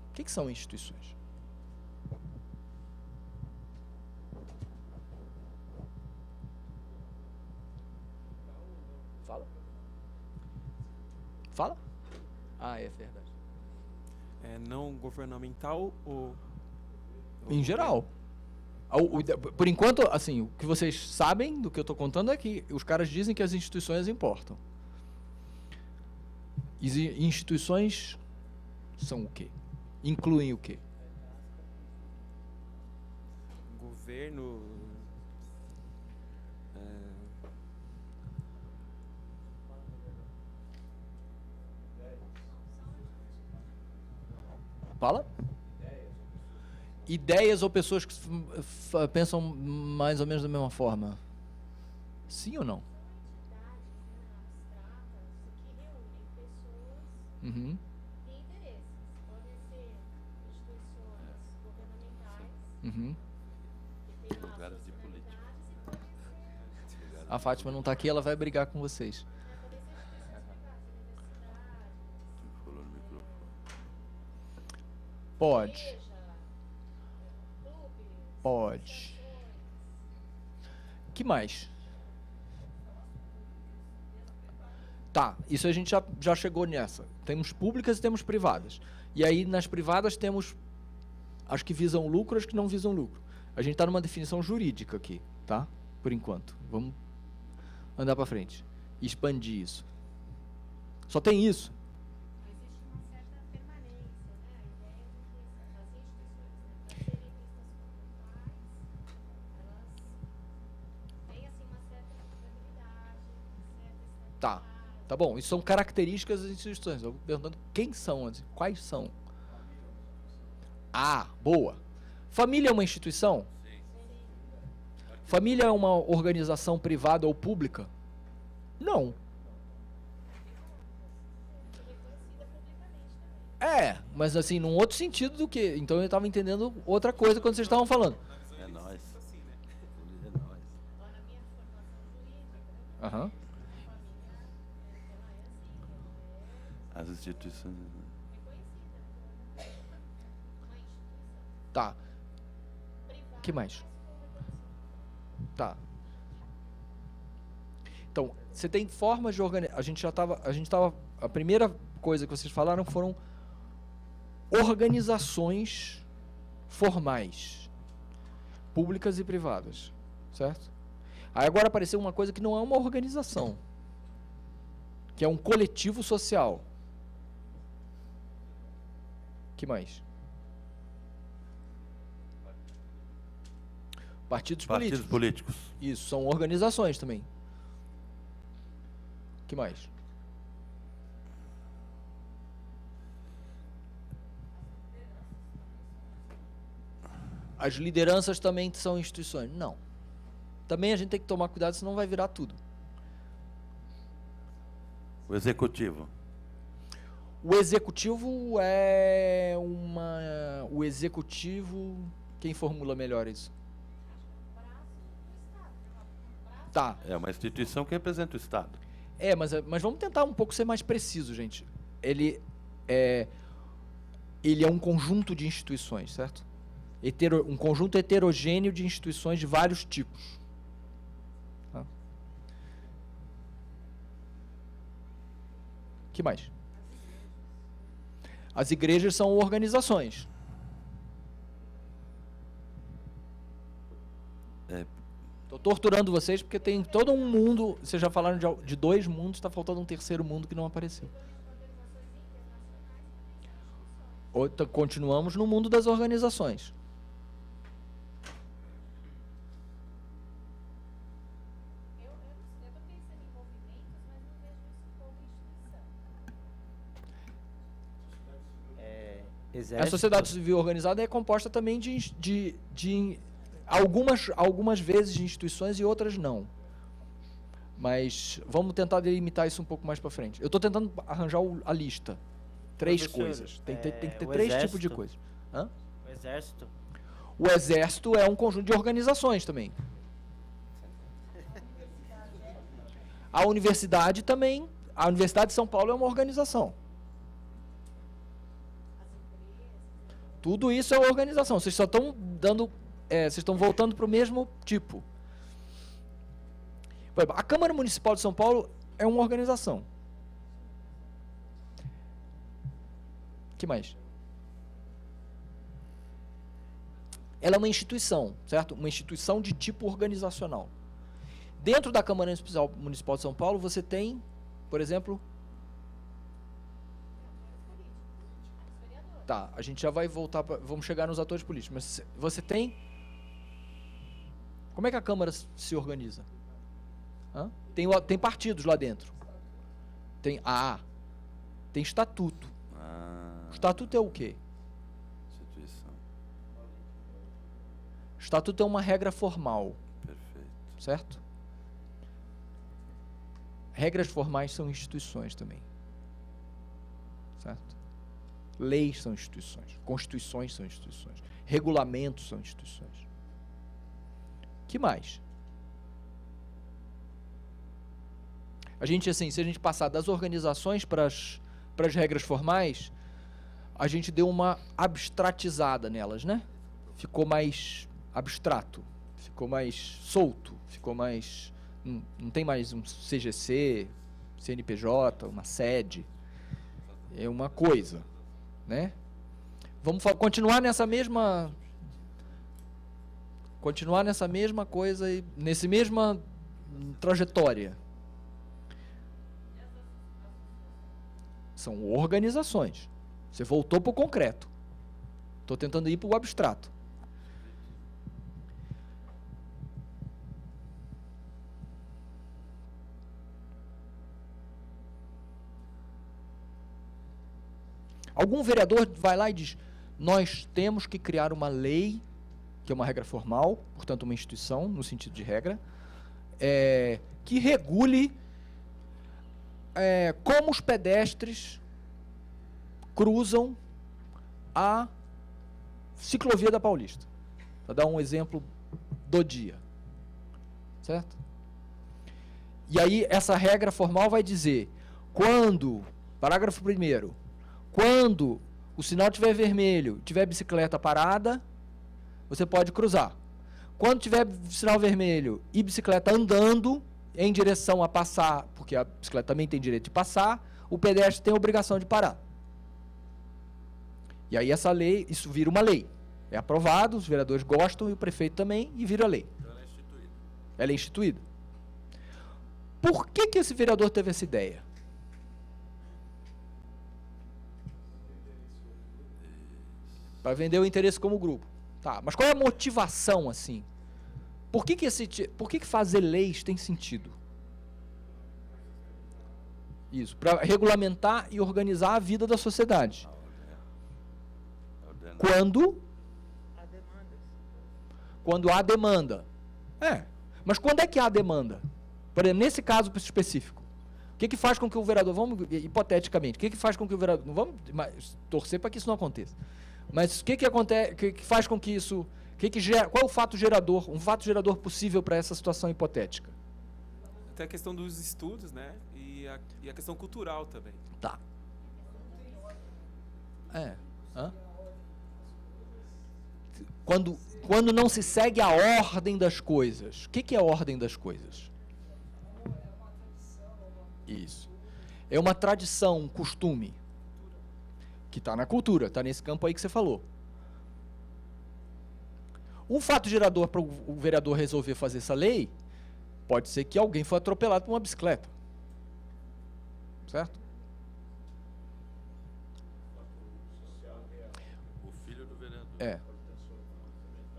[SPEAKER 2] O que são instituições? Fala? Ah, é verdade.
[SPEAKER 3] É não governamental ou...
[SPEAKER 2] Em geral. Por enquanto, assim, o que vocês sabem do que eu estou contando é que os caras dizem que as instituições importam. Instituições são o quê? Incluem o quê?
[SPEAKER 3] Governo...
[SPEAKER 2] Fala? Ideias ou pessoas que pensam mais ou menos da mesma forma? Sim ou não? Uhum. Uhum.
[SPEAKER 4] Lugares de política.
[SPEAKER 2] A Fátima não está aqui, ela vai brigar com vocês.
[SPEAKER 4] Falou no microfone.
[SPEAKER 2] Pode. Pode. Que mais? Tá, isso a gente já chegou nessa. Temos públicas e temos privadas. E aí nas privadas temos as que visam lucro e as que não visam lucro. A gente está numa definição jurídica aqui, tá? Por enquanto. Vamos andar para frente. E expandir isso. Só tem isso.
[SPEAKER 5] Existe uma certa permanência, né? A ideia de que as instituições, para serem vistas como tais, elas têm assim uma certa estabilidade, uma certa
[SPEAKER 2] Tá. Tá bom, isso são características das instituições. Eu estou perguntando quem são, quais são. Ah, boa. Família é uma instituição?
[SPEAKER 4] Sim.
[SPEAKER 2] Família é uma organização privada ou pública? Não. Mas assim, num outro sentido do que... Então eu estava entendendo outra coisa quando vocês estavam falando.
[SPEAKER 4] É nóis. É nóis.
[SPEAKER 5] na minha formação jurídica,
[SPEAKER 2] Aham.
[SPEAKER 4] As instituições.
[SPEAKER 2] Tá. O que mais? Tá. Então, você tem formas de organizar. A gente tava. A primeira coisa que vocês falaram foram organizações formais, públicas e privadas, certo? Aí agora apareceu uma coisa que não é uma organização, que é um coletivo social. Que mais? Partidos
[SPEAKER 4] políticos.
[SPEAKER 2] Isso, são organizações também. Que mais? As lideranças também são instituições? Não. Também a gente tem que tomar cuidado, senão vai virar tudo.
[SPEAKER 4] O executivo.
[SPEAKER 2] O executivo é uma... O executivo... Quem formula melhor isso? Tá.
[SPEAKER 4] É uma instituição que representa o Estado.
[SPEAKER 2] Mas vamos tentar um pouco ser mais preciso, gente. Ele é um conjunto de instituições, certo? Um conjunto heterogêneo de instituições de vários tipos. Tá? Que mais? As igrejas são organizações. Estou torturando vocês porque tem todo um mundo. Vocês já falaram de dois mundos, está faltando um terceiro mundo que não apareceu. Continuamos no mundo das organizações.
[SPEAKER 5] Eu estou pensando em movimentos, mas não vejo isso como instituição.
[SPEAKER 2] A sociedade civil organizada é composta também de algumas vezes de instituições e outras não. Mas vamos tentar delimitar isso um pouco mais para frente. Eu estou tentando arranjar a lista. Três coisas. Tem que ter três tipos de coisas. Hã?
[SPEAKER 6] O exército.
[SPEAKER 2] O exército é um conjunto de organizações também. A universidade também. A Universidade de São Paulo é uma organização. Tudo isso é uma organização. Vocês só estão dando... vocês estão voltando para o mesmo tipo. Por exemplo, a Câmara Municipal de São Paulo é uma organização. O que mais? Ela é uma instituição, certo? Uma instituição de tipo organizacional. Dentro da Câmara Municipal de São Paulo, você tem, por exemplo... Tá, a gente já vai voltar, vamos chegar nos atores políticos, mas você tem... Como é que a Câmara se organiza? Hã? Tem partidos lá dentro. Tem estatuto. O estatuto é o quê?
[SPEAKER 4] Instituição.
[SPEAKER 2] Estatuto é uma regra formal,
[SPEAKER 4] Perfeito.
[SPEAKER 2] certo? Regras formais são instituições também, certo? Leis são instituições, constituições são instituições, regulamentos são instituições. Que mais? A gente, assim, se a gente passar das organizações para as regras formais, a gente deu uma abstratizada nelas, né? Ficou mais abstrato, ficou mais solto, ficou mais... Não tem mais um CGC, CNPJ, uma sede. É uma coisa, né? Vamos continuar nessa mesma... Continuar nessa mesma coisa e nessa mesma trajetória. São organizações. Você voltou para o concreto. Estou tentando ir para o abstrato. Algum vereador vai lá e diz: nós temos que criar uma lei, que é uma regra formal, portanto uma instituição, no sentido de regra, que regule como os pedestres cruzam a ciclovia da Paulista. Para dar um exemplo do dia. Certo? E aí essa regra formal vai dizer, parágrafo 1º, quando o sinal estiver vermelho, tiver bicicleta parada, você pode cruzar. Quando tiver sinal vermelho e bicicleta andando em direção a passar, porque a bicicleta também tem direito de passar, o pedestre tem a obrigação de parar. E aí essa lei, isso vira uma lei. É aprovado, os vereadores gostam e o prefeito também, e vira lei.
[SPEAKER 4] Então ela é instituída.
[SPEAKER 2] Ela é instituída. Por que esse vereador teve essa ideia? Para vender o interesse como grupo. Tá, mas qual é a motivação, assim? Por que fazer leis tem sentido? Isso, para regulamentar e organizar a vida da sociedade. Quando há demanda. Mas quando é que há demanda? Por exemplo, nesse caso específico, o que faz com que o vereador, hipoteticamente, o que faz com que o vereador, não vamos torcer para que isso não aconteça, mas o que acontece, que faz com que isso, qual é o fato gerador, um fato gerador possível para essa situação hipotética?
[SPEAKER 3] Até a questão dos estudos, né? E a questão cultural também.
[SPEAKER 2] Tá. Quando não se segue a ordem das coisas. O que é a ordem das coisas? Isso. É uma tradição, um costume. Que está na cultura, está nesse campo aí que você falou. Um fato gerador para o vereador resolver fazer essa lei, pode ser que alguém foi atropelado por uma bicicleta. Certo?
[SPEAKER 4] O filho do vereador.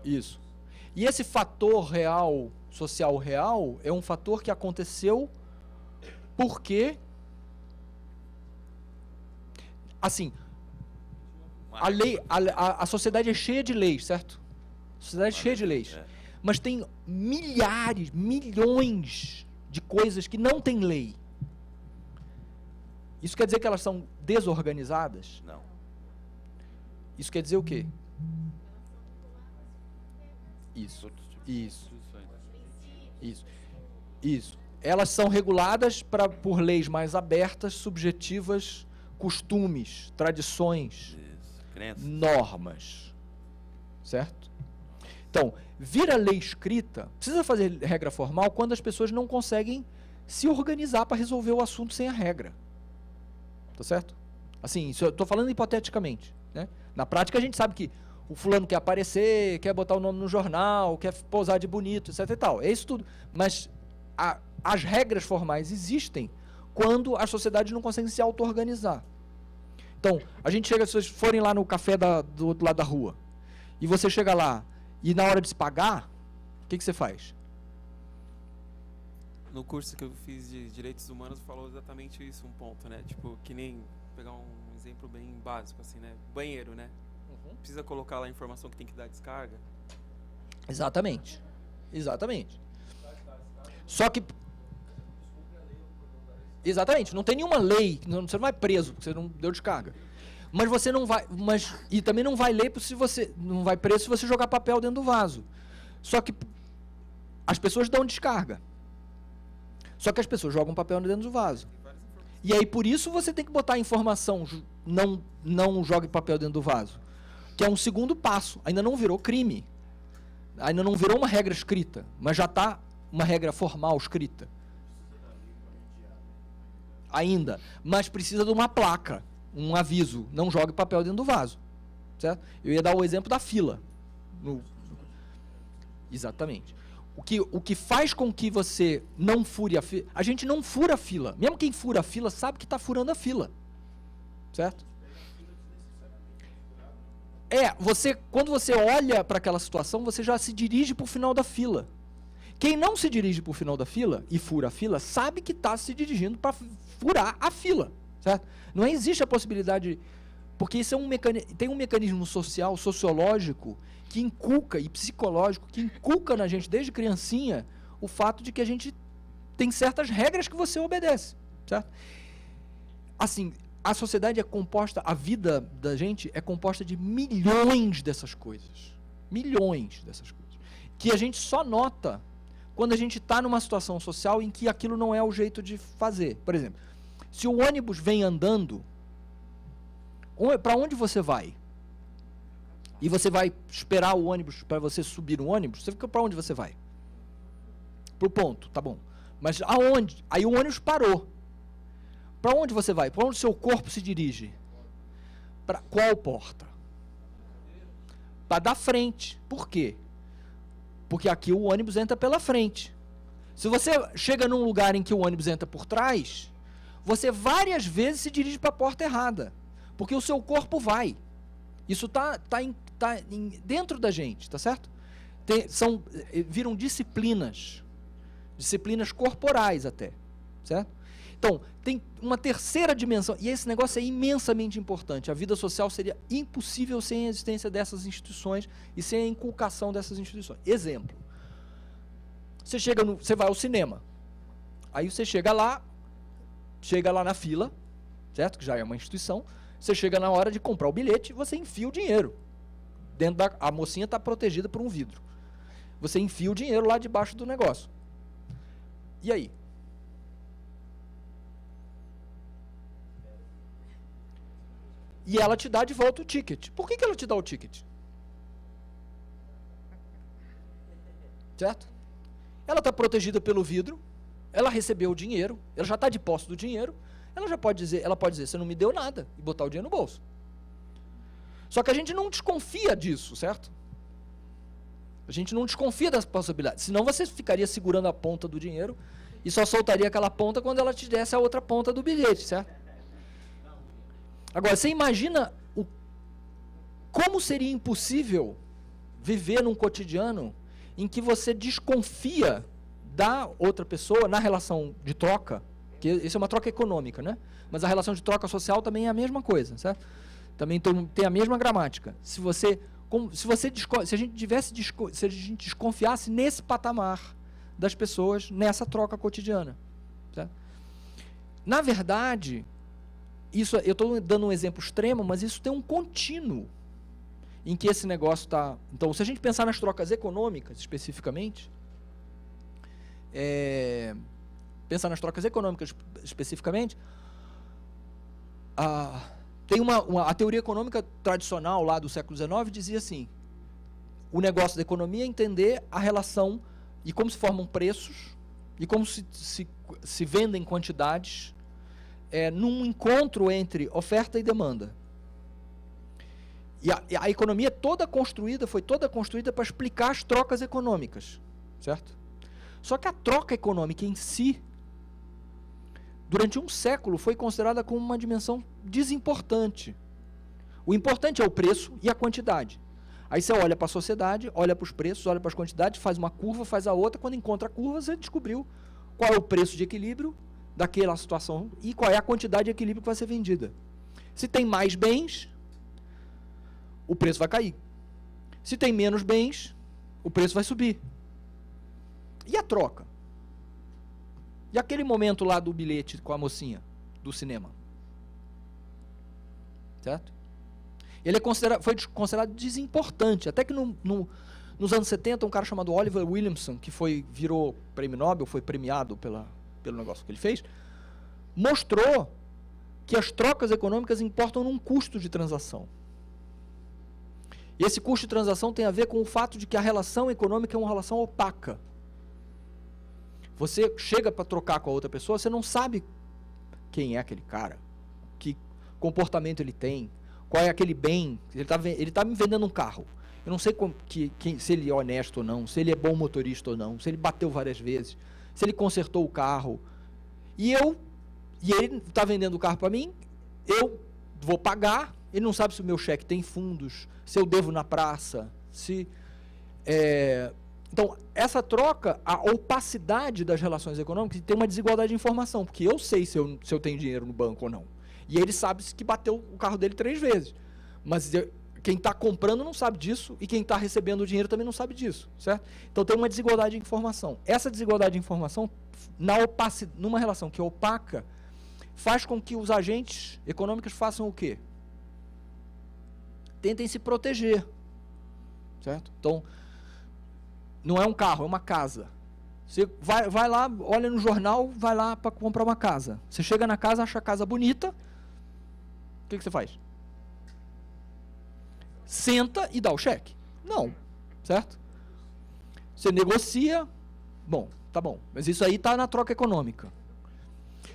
[SPEAKER 2] Isso. E esse fator real, social real, é um fator que aconteceu porque, assim, a sociedade é cheia de leis, certo? A sociedade é cheia de leis. Mas tem milhares, milhões de coisas que não tem lei. Isso quer dizer que elas são desorganizadas?
[SPEAKER 4] Não.
[SPEAKER 2] Isso quer dizer o quê? Isso.
[SPEAKER 4] Outros tipos
[SPEAKER 2] Isso.
[SPEAKER 4] de instituições.
[SPEAKER 2] Isso. elas são reguladas por leis mais abertas, subjetivas, costumes, tradições,
[SPEAKER 4] Isso. Crenças.
[SPEAKER 2] normas. Certo? Então, vira lei escrita, precisa fazer regra formal quando as pessoas não conseguem se organizar para resolver o assunto sem a regra. Tá certo? Assim, isso eu estou falando hipoteticamente, né? Na prática a gente sabe que o fulano quer aparecer, quer botar o nome no jornal, quer posar de bonito, etc e tal. É isso tudo. Mas as regras formais existem quando as sociedades não conseguem se auto-organizar. Então, a gente chega, se vocês forem lá no café do outro lado da rua, e você chega lá, e na hora de se pagar, o que você faz?
[SPEAKER 3] No curso que eu fiz de Direitos Humanos falou exatamente isso, um ponto, né? Tipo, que nem pegar um exemplo bem básico, assim, né? Banheiro, né? Precisa colocar lá a informação que tem que dar descarga.
[SPEAKER 2] Exatamente. Exatamente. Só que... Exatamente. Não tem nenhuma lei, você não vai preso, porque você não deu descarga. Mas você não vai... e também não vai ler se você... Não vai preso se você jogar papel dentro do vaso. Só que as pessoas dão descarga. Só que as pessoas jogam papel dentro do vaso. E aí, por isso, você tem que botar a informação, não jogue papel dentro do vaso. Que é um segundo passo. Ainda não virou crime. Ainda não virou uma regra escrita. Mas já está uma regra formal escrita. Ainda. Mas precisa de uma placa, um aviso. Não jogue papel dentro do vaso. Certo? Eu ia dar o exemplo da fila. Exatamente. O que faz com que você não fure a fila... A gente não fura a fila. Mesmo quem fura a fila sabe que está furando a fila. Certo? Quando você olha para aquela situação, você já se dirige para o final da fila. Quem não se dirige para o final da fila e fura a fila, sabe que está se dirigindo para furar a fila. Certo? Não existe a possibilidade... Porque isso tem um mecanismo social, sociológico, que inculca, e psicológico, que inculca na gente, desde criancinha, o fato de que a gente tem certas regras que você obedece. Certo? Assim, a sociedade é composta, a vida da gente é composta de milhões dessas coisas. Milhões dessas coisas. Que a gente só nota quando a gente está numa situação social em que aquilo não é o jeito de fazer. Por exemplo, se o ônibus vem andando, para onde você vai? E você vai esperar o ônibus para você subir no ônibus? Você fica para onde você vai? Pro ponto, tá bom. Mas aonde? Aí o ônibus parou. Para onde você vai? Para onde o seu corpo se dirige? Para qual porta? Para da frente. Por quê? Porque aqui o ônibus entra pela frente. Se você chega num lugar em que o ônibus entra por trás, você várias vezes se dirige para a porta errada. Porque o seu corpo vai. Isso tá dentro da gente, tá certo? Viram disciplinas corporais até, certo? Então, tem uma terceira dimensão, e esse negócio é imensamente importante. A vida social seria impossível sem a existência dessas instituições e sem a inculcação dessas instituições. Exemplo, você vai ao cinema, aí você chega lá na fila, certo? Que já é uma instituição. Você chega na hora de comprar o bilhete, você enfia o dinheiro. A mocinha está protegida por um vidro. Você enfia o dinheiro lá debaixo do negócio. E aí? E ela te dá de volta o ticket. Por que ela te dá o ticket? Certo? Ela está protegida pelo vidro, ela recebeu o dinheiro, ela já está de posse do dinheiro, ela pode dizer, você não me deu nada, e botar o dinheiro no bolso. Só que a gente não desconfia disso, certo? A gente não desconfia das possibilidades. Senão você ficaria segurando a ponta do dinheiro e só soltaria aquela ponta quando ela te desse a outra ponta do bilhete, certo? Agora, você imagina como seria impossível viver num cotidiano em que você desconfia da outra pessoa na relação de troca, que isso é uma troca econômica, né? Mas a relação de troca social também é a mesma coisa, certo? Também tem a mesma gramática. Se a gente desconfiasse nesse patamar das pessoas nessa troca cotidiana, certo? Na verdade, eu estou dando um exemplo extremo, mas isso tem um contínuo em que esse negócio está... Então, se a gente pensar nas trocas econômicas, especificamente,
[SPEAKER 6] pensar nas trocas econômicas especificamente, tem a teoria econômica tradicional lá do século XIX dizia assim, o negócio da economia é entender a relação e como se formam preços e como se vendem quantidades num encontro entre oferta e demanda. E a economia foi toda construída para explicar as trocas econômicas, certo? Só que a troca econômica em si, durante um século, foi considerada como uma dimensão desimportante. O importante é o preço e a quantidade. Aí você olha para a sociedade, olha para os preços, olha para as quantidades, faz uma curva, faz a outra, quando encontra a curva, você descobriu qual é o preço de equilíbrio daquela situação e qual é a quantidade de equilíbrio que vai ser vendida. Se tem mais bens, o preço vai cair. Se tem menos bens, o preço vai subir. E a troca? E aquele momento lá do bilhete com a mocinha do cinema? Certo? Ele foi considerado desimportante. Até que nos anos 70, um cara chamado Oliver Williamson, que virou prêmio Nobel, foi premiado pelo negócio que ele fez, mostrou que as trocas econômicas importam num custo de transação. E esse custo de transação tem a ver com o fato de que a relação econômica é uma relação opaca. Você chega para trocar com a outra pessoa, você não sabe quem é aquele cara, que comportamento ele tem, qual é aquele bem. Ele tá me vendendo um carro. Eu não sei se ele é honesto ou não, se ele é bom motorista ou não, se ele bateu várias vezes, se ele consertou o carro. E ele está vendendo o carro para mim, eu vou pagar, ele não sabe se o meu cheque tem fundos, se eu devo na praça, Então, essa troca, a opacidade das relações econômicas, tem uma desigualdade de informação, porque eu sei se eu tenho dinheiro no banco ou não. E ele sabe que bateu o carro dele 3 vezes. Mas quem está comprando não sabe disso, e quem está recebendo o dinheiro também não sabe disso, certo? Então tem uma desigualdade de informação. Essa desigualdade de informação, numa relação que é opaca, faz com que os agentes econômicos façam o quê? Tentem se proteger, certo? Então, não é um carro, é uma casa. Você vai lá, olha no jornal, vai lá para comprar uma casa. Você chega na casa, acha a casa bonita, o que você faz? Senta e dá o cheque? Não, certo? Você negocia, bom, tá bom, mas isso aí está na troca econômica.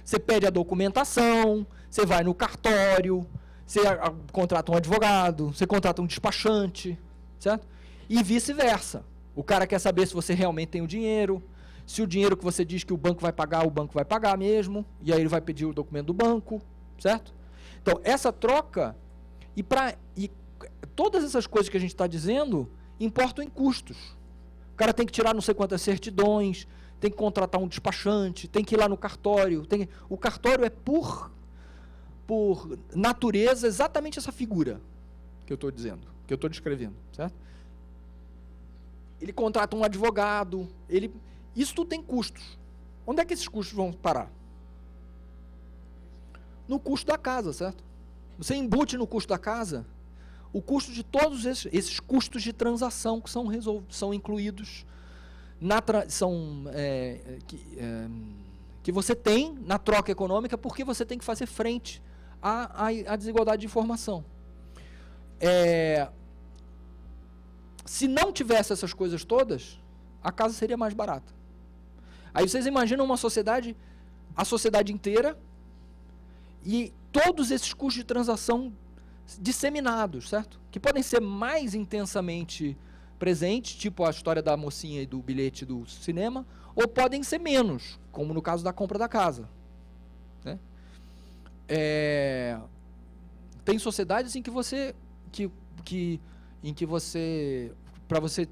[SPEAKER 6] Você pede a documentação, você vai no cartório, você contrata um advogado, você contrata um despachante, certo? E vice-versa. O cara quer saber se você realmente tem o dinheiro, se o dinheiro que você diz que o banco vai pagar mesmo, e aí ele vai pedir o documento do banco, certo? Então, essa troca, e todas essas coisas que a gente está dizendo, importam em custos. O cara tem que tirar não sei quantas certidões, tem que contratar um despachante, tem que ir lá no cartório. O cartório é, por natureza, exatamente essa figura que eu estou dizendo, que eu estou descrevendo, certo? Ele contrata um advogado, isso tudo tem custos. Onde é que esses custos vão parar? No custo da casa, certo? Você embute no custo da casa o custo de todos esses custos de transação que são incluídos, que você tem na troca econômica, porque você tem que fazer frente à desigualdade de informação. Se não tivesse essas coisas todas, a casa seria mais barata. Aí vocês imaginam a sociedade inteira e todos esses custos de transação disseminados, certo? Que podem ser mais intensamente presentes, tipo a história da mocinha e do bilhete do cinema, ou podem ser menos, como no caso da compra da casa, né? Tem sociedades em que você para você,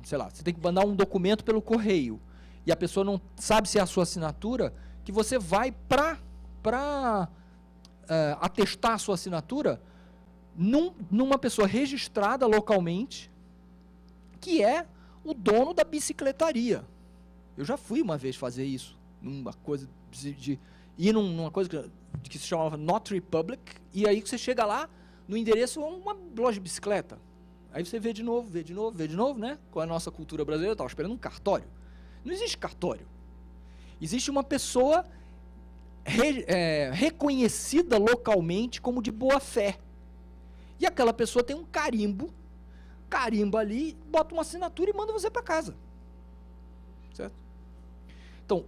[SPEAKER 6] sei lá, você tem que mandar um documento pelo correio e a pessoa não sabe se é a sua assinatura, que você vai para atestar a sua assinatura numa pessoa registrada localmente, que é o dono da bicicletaria. Eu já fui uma vez fazer isso, numa coisa de ir numa coisa que se chamava Not Republic, e aí você chega lá, no endereço, uma loja de bicicleta. Aí você vê de novo, né? Com a nossa cultura brasileira, eu estava esperando um cartório. Não existe cartório. Existe uma pessoa reconhecida localmente como de boa fé. E aquela pessoa tem um carimba ali, bota uma assinatura e manda você para casa. Certo? Então,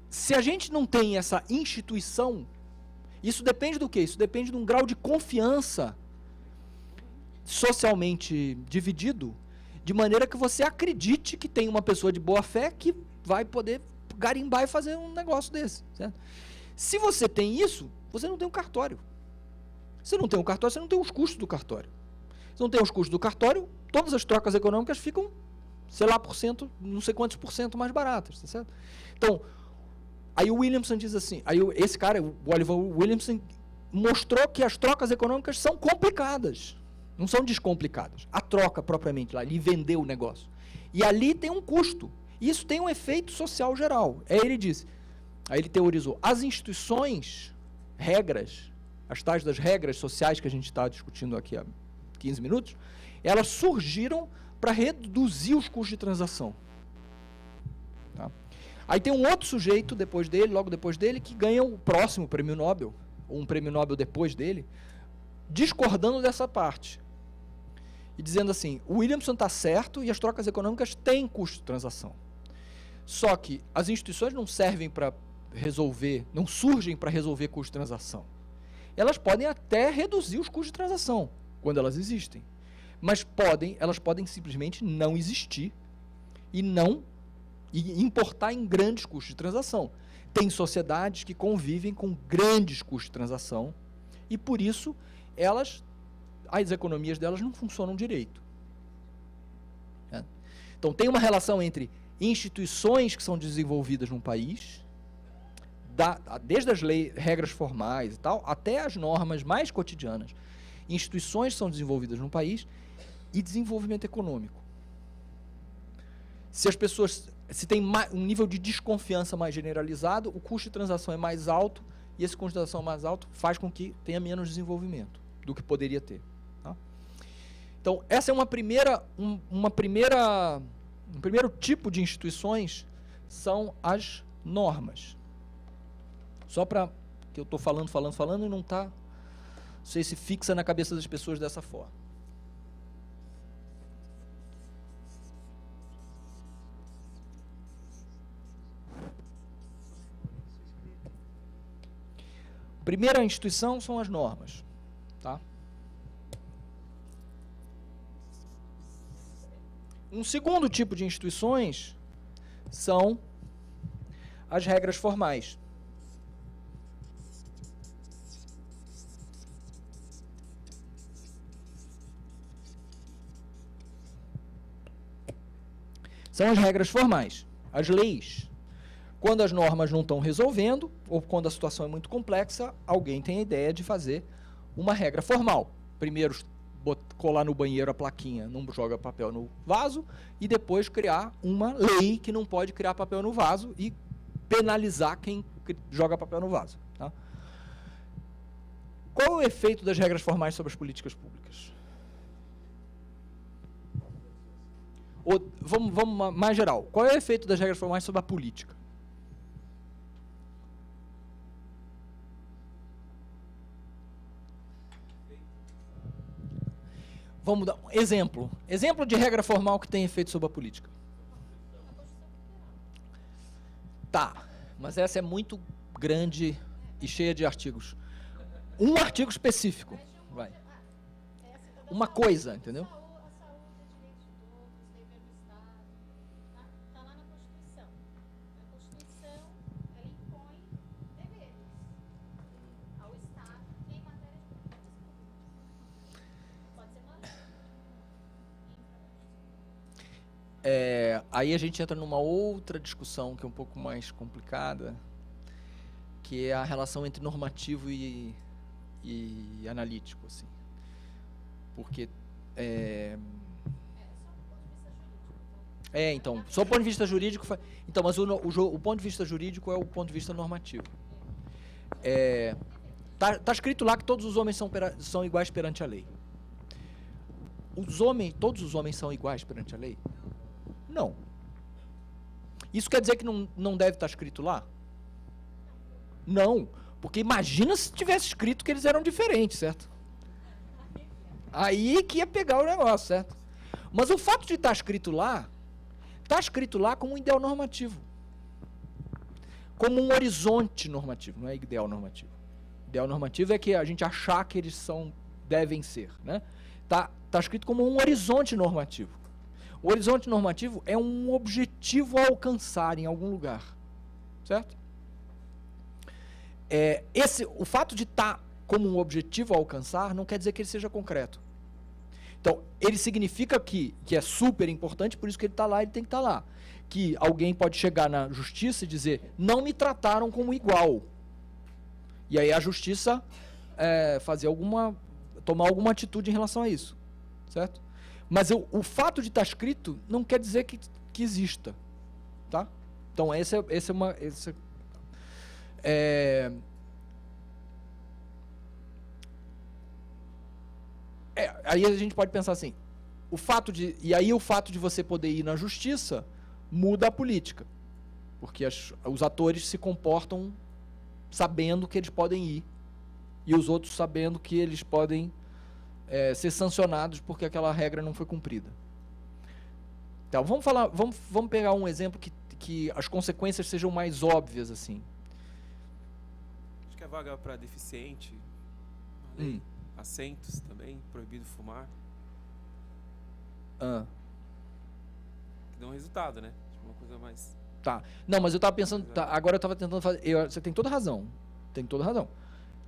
[SPEAKER 6] se a gente não tem essa instituição, isso depende do quê? Isso depende de um grau de confiança socialmente dividido, de maneira que você acredite que tem uma pessoa de boa fé que vai poder garimbar e fazer um negócio desse. Certo? Se você tem isso, você não tem um cartório. Se não tem um cartório, você não tem os custos do cartório. Se não tem os custos do cartório, todas as trocas econômicas ficam, sei lá, não sei quantos por cento mais baratas. Tá certo? Então, aí o Williamson diz assim, esse cara, o Oliver Williamson, mostrou que as trocas econômicas são complicadas, não são descomplicadas. A troca propriamente lá, ele vendeu o negócio. E ali tem um custo. Isso tem um efeito social geral. Aí ele teorizou, as instituições, regras, as tais das regras sociais que a gente está discutindo aqui há 15 minutos, elas surgiram para reduzir os custos de transação. Tá? Aí tem um outro sujeito logo depois dele, que ganha o próximo prêmio Nobel, ou um prêmio Nobel depois dele, discordando dessa parte. E dizendo assim, o Williamson está certo e as trocas econômicas têm custo de transação. Só que as instituições não servem para resolver, não surgem para resolver custo de transação. Elas podem até reduzir os custos de transação, quando elas existem. Mas elas podem simplesmente não existir e importar em grandes custos de transação. Tem sociedades que convivem com grandes custos de transação e, por isso, as economias delas não funcionam direito. Então, tem uma relação entre instituições que são desenvolvidas num país, desde as regras formais e tal, até as normas mais cotidianas. Instituições são desenvolvidas num país e desenvolvimento econômico. Se tem um nível de desconfiança mais generalizado, o custo de transação é mais alto, e esse custo de transação mais alto faz com que tenha menos desenvolvimento do que poderia ter. Tá? Então, essa é um primeiro tipo de instituições, são as normas. Só para que eu estou falando e não está, não sei se fixa na cabeça das pessoas dessa forma. Primeira instituição são as normas. Tá? Um segundo tipo de instituições são as regras formais. São as regras formais, as leis. Quando as normas não estão resolvendo, ou quando a situação é muito complexa, alguém tem a ideia de fazer uma regra formal. Primeiro, colar no banheiro a plaquinha, não joga papel no vaso, e depois criar uma lei que não pode criar papel no vaso e penalizar quem joga papel no vaso. Tá? Qual é o efeito das regras formais sobre as políticas públicas? Vamos mais geral. Qual é o efeito das regras formais sobre a política? Vamos dar um exemplo. Exemplo de regra formal que tem efeito sobre a política. Tá, mas essa é muito grande e cheia de artigos. Um artigo específico. Vai. Uma coisa, entendeu?
[SPEAKER 5] Está lá na Constituição. A Constituição, ela impõe deveres ao Estado em matéria de políticas públicas. Pode ser uma lei.
[SPEAKER 6] Aí a gente entra numa outra discussão que é um pouco mais complicada, que é a relação entre normativo e analítico, assim. Porque então, só o ponto de vista jurídico. Então, mas o ponto de vista jurídico é o ponto de vista normativo. Tá escrito lá que todos os homens são iguais perante a lei. Todos os homens são iguais perante a lei? Não. Isso quer dizer que não deve estar escrito lá? Não, porque imagina se tivesse escrito que eles eram diferentes, certo? Aí que ia pegar o negócio, certo? Mas o fato de estar escrito lá como um ideal normativo. Como um horizonte normativo, não é ideal normativo. Ideal normativo é que a gente achar que eles devem ser, né? Tá escrito como um horizonte normativo. O horizonte normativo é um objetivo a alcançar em algum lugar, certo? O fato de estar como um objetivo a alcançar não quer dizer que ele seja concreto. Então, ele significa que é super importante, por isso que ele está lá, ele tem que estar lá. Que alguém pode chegar na justiça e dizer, não me trataram como igual. E aí a justiça tomar alguma atitude em relação a isso, certo? Mas o fato de estar escrito não quer dizer que exista, tá? Então aí a gente pode pensar assim, o fato de você poder ir na justiça muda a política, porque os atores se comportam sabendo que eles podem ir e os outros sabendo que eles podem ser sancionados porque aquela regra não foi cumprida. Então, vamos pegar um exemplo que as consequências sejam mais óbvias assim.
[SPEAKER 3] Acho que a vaga para deficiente, a lei, assentos também, proibido fumar. Que dá um resultado, né? Tipo, uma coisa mais...
[SPEAKER 6] Tá. Não, mas eu estava pensando... agora eu estava tentando fazer... você tem toda razão.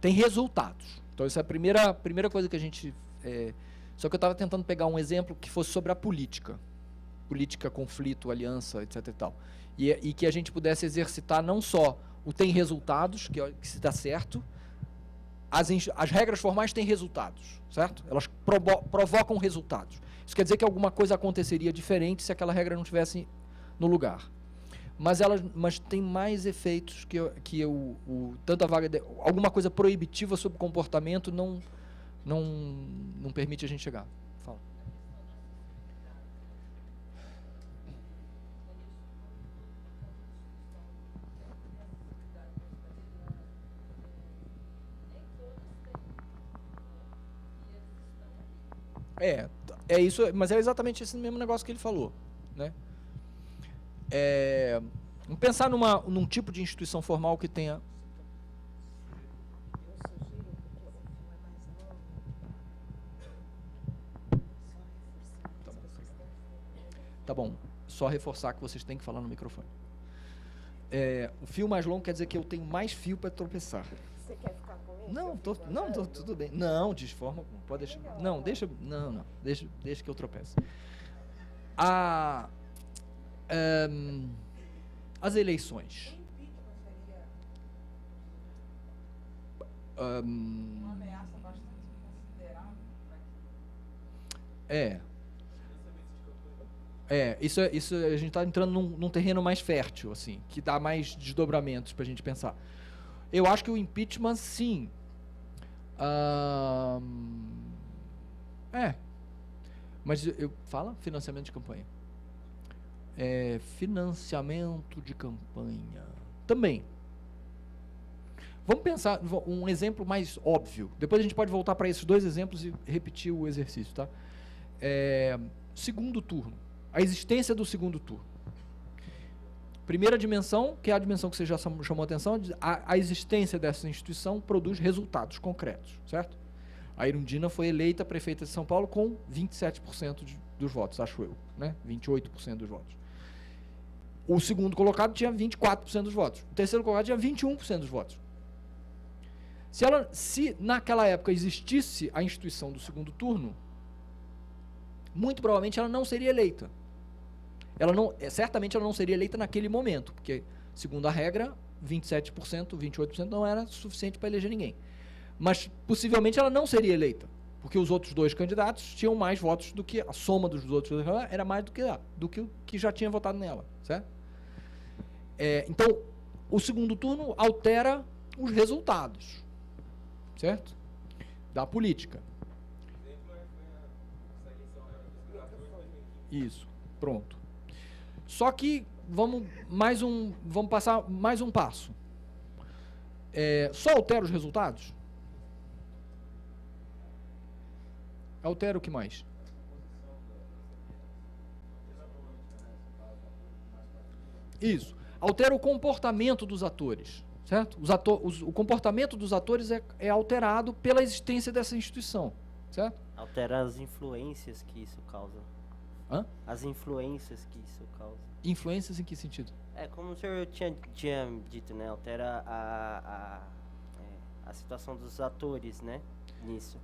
[SPEAKER 6] Tem resultados. Então, essa é a primeira coisa que a gente... só que eu estava tentando pegar um exemplo que fosse sobre a política. Política, conflito, aliança, etc e tal. E que a gente pudesse exercitar não só o tem resultados, que se está certo, as regras formais têm resultados, certo? Elas provocam resultados. Isso quer dizer que alguma coisa aconteceria diferente se aquela regra não estivesse no lugar. Mas tem mais efeitos que tanto a vaga... alguma coisa proibitiva sobre comportamento não permite a gente chegar. Fala. É isso, mas é exatamente esse mesmo negócio que ele falou, né? Vamos pensar num tipo de instituição formal que tenha... Tá bom, só reforçar que vocês têm que falar no microfone. O fio mais longo quer dizer que eu tenho mais fio para tropeçar.
[SPEAKER 1] Você quer ficar com isso?
[SPEAKER 6] Não, tudo bem. Não, de forma, pode deixar. Não, deixa que eu tropece. As eleições.
[SPEAKER 7] Uma ameaça bastante considerável.
[SPEAKER 6] Isso a gente está entrando num terreno mais fértil, assim, que dá mais desdobramentos para a gente pensar. Eu acho que o impeachment, sim. Mas fala financiamento de campanha. Financiamento de campanha. Também. Vamos pensar um exemplo mais óbvio. Depois a gente pode voltar para esses dois exemplos e repetir o exercício, tá? Segundo turno. A existência do segundo turno. Primeira dimensão, que é a dimensão que você já chamou a atenção, a existência dessa instituição produz resultados concretos, certo? A Irundina foi eleita prefeita de São Paulo com 27% dos votos, acho eu, né? 28% dos votos. O segundo colocado tinha 24% dos votos. O terceiro colocado tinha 21% dos votos. Se naquela época existisse a instituição do segundo turno, muito provavelmente ela não seria eleita. Certamente ela não seria eleita naquele momento, porque, segundo a regra, 27%, 28% não era suficiente para eleger ninguém. Mas, possivelmente, ela não seria eleita, porque os outros dois candidatos tinham mais votos do que a soma dos outros candidatos, era mais do que o que já tinha votado nela, certo? Então, o segundo turno altera os resultados, certo? Da política. Isso, pronto. Só que vamos passar mais um passo. Só altera os resultados? Altera o que mais? Isso. Altera o comportamento dos atores, certo? O comportamento dos atores é alterado pela existência dessa instituição, certo?
[SPEAKER 8] Altera as influências que isso causa.
[SPEAKER 6] Hã?
[SPEAKER 8] As influências que isso causa.
[SPEAKER 6] Influências em que sentido?
[SPEAKER 8] Como o senhor tinha dito, né? Altera a situação dos atores, né? Nisso.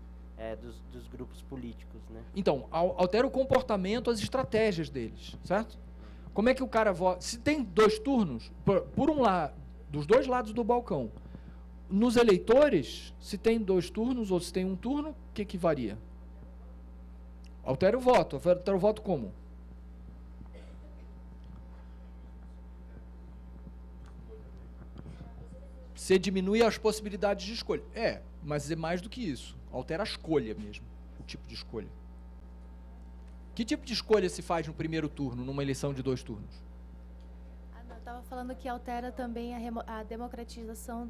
[SPEAKER 8] Dos grupos políticos, né?
[SPEAKER 6] Então, altera o comportamento, as estratégias deles, certo? Como é que o cara vota? Se tem 2 turnos, por um lado, dos 2 lados do balcão, nos eleitores, se tem 2 turnos ou se tem 1 turno, o que varia? Altera o voto. Altera o voto como? Você diminui as possibilidades de escolha. Mas é mais do que isso. Altera a escolha mesmo, o tipo de escolha. Que tipo de escolha se faz no primeiro turno, numa eleição de 2 turnos?
[SPEAKER 5] Eu estava falando que altera também a democratização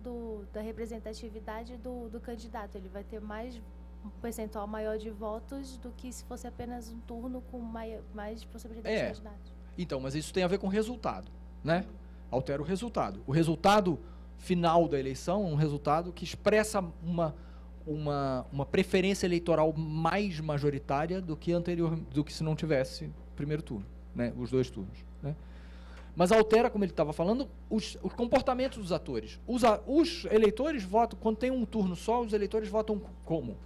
[SPEAKER 5] da representatividade do candidato. Ele vai ter um percentual maior de votos do que se fosse apenas um turno com mais possibilidades de candidatos.
[SPEAKER 6] Então, mas isso tem a ver com o resultado, né? Altera o resultado. O resultado final da eleição é um resultado que expressa uma preferência eleitoral mais majoritária do que se não tivesse primeiro turno, né? Os 2 turnos, né? Mas altera, como ele estava falando, os comportamentos dos atores. Os eleitores votam, quando tem um turno só, os eleitores votam como?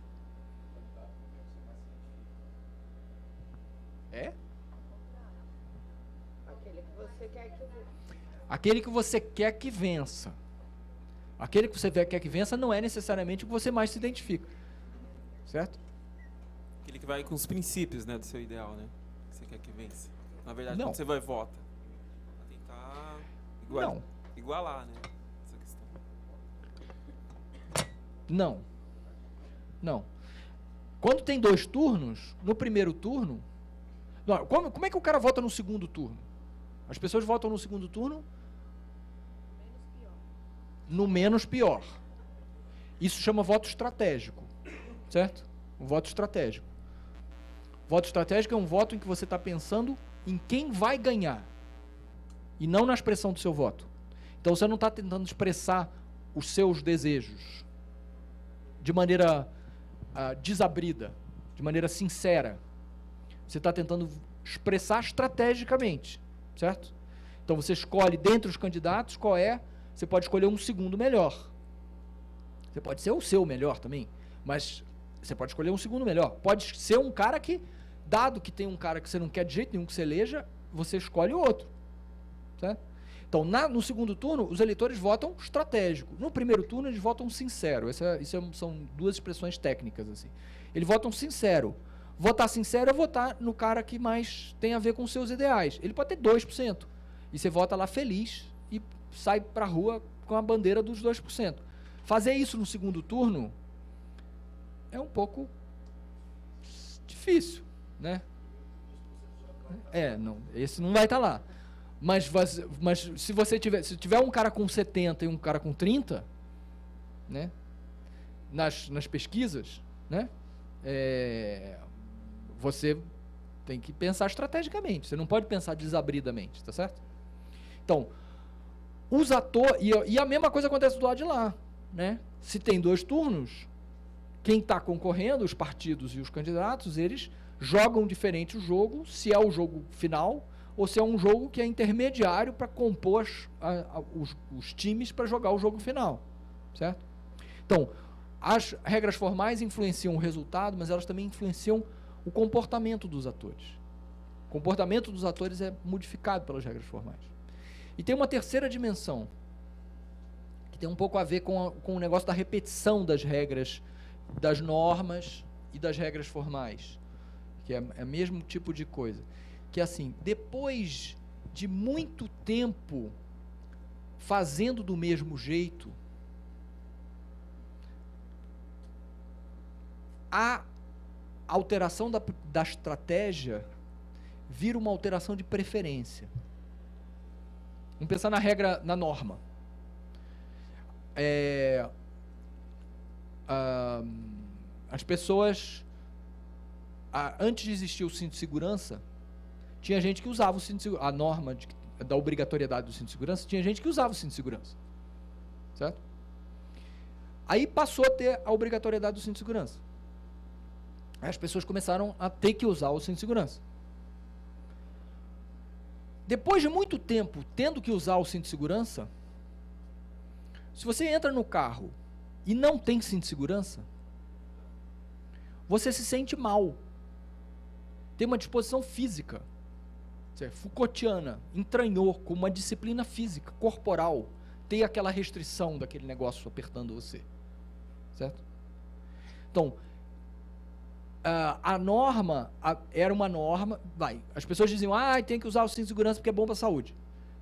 [SPEAKER 6] Aquele que você quer que vença. Aquele que você quer que vença não é necessariamente o que você mais se identifica. Certo?
[SPEAKER 3] Aquele que vai com os princípios, né, do seu ideal, né? Que você quer que vença. Na verdade,
[SPEAKER 6] não.
[SPEAKER 3] Quando você vai vota, pra tentar igualar, né? Essa questão.
[SPEAKER 6] Não. Quando tem 2 turnos, no primeiro turno... Não, como é que o cara vota no segundo turno? As pessoas votam no segundo turno... no menos pior. Isso chama voto estratégico, certo? Um voto estratégico. Voto estratégico é um voto em que você está pensando em quem vai ganhar e não na expressão do seu voto. Então você não está tentando expressar os seus desejos de maneira desabrida, de maneira sincera. Você está tentando expressar estrategicamente, certo? Então você escolhe dentre os candidatos qual é. Você pode escolher um segundo melhor. Você pode ser o seu melhor também, mas você pode escolher um segundo melhor. Pode ser um cara que, dado que tem um cara que você não quer de jeito nenhum que você eleja, você escolhe o outro. Certo? Então, no segundo turno, os eleitores votam estratégico. No primeiro turno, eles votam sincero. São 2 expressões técnicas, assim. Eles votam sincero. Votar sincero é votar no cara que mais tem a ver com os seus ideais. Ele pode ter 2%. E você vota lá feliz e sai para a rua com a bandeira dos 2%. Fazer isso no segundo turno é um pouco difícil, né? Não, esse não vai estar lá. Mas se tiver um cara com 70 e um cara com 30, né? Nas pesquisas, né? Você tem que pensar estrategicamente. Você não pode pensar desabridamente, tá certo? Então, os atores... E a mesma coisa acontece do lado de lá, né? Se tem 2 turnos, quem está concorrendo, os partidos e os candidatos, eles jogam diferente o jogo, se é o jogo final ou se é um jogo que é intermediário para compor os times para jogar o jogo final, certo? Então, as regras formais influenciam o resultado, mas elas também influenciam o comportamento dos atores. O comportamento dos atores é modificado pelas regras formais. E tem uma terceira dimensão, que tem um pouco a ver com o negócio da repetição das regras, das normas e das regras formais, que é o mesmo tipo de coisa. Que é assim, depois de muito tempo fazendo do mesmo jeito, a alteração da estratégia vira uma alteração de preferência. Vamos pensar na regra, na norma. As pessoas, antes de existir o cinto de segurança, tinha gente que usava o cinto de segurança. A norma da obrigatoriedade do cinto de segurança, tinha gente que usava o cinto de segurança. Certo? Aí passou a ter a obrigatoriedade do cinto de segurança. Aí as pessoas começaram a ter que usar o cinto de segurança. Depois de muito tempo tendo que usar o cinto de segurança, se você entra no carro e não tem cinto de segurança, você se sente mal. Tem uma disposição física, Foucaultiana, entranhou como uma disciplina física, corporal, ter aquela restrição daquele negócio apertando você. Certo? Então, a norma era uma norma, as pessoas diziam, tem que usar o cinto de segurança porque é bom para a saúde.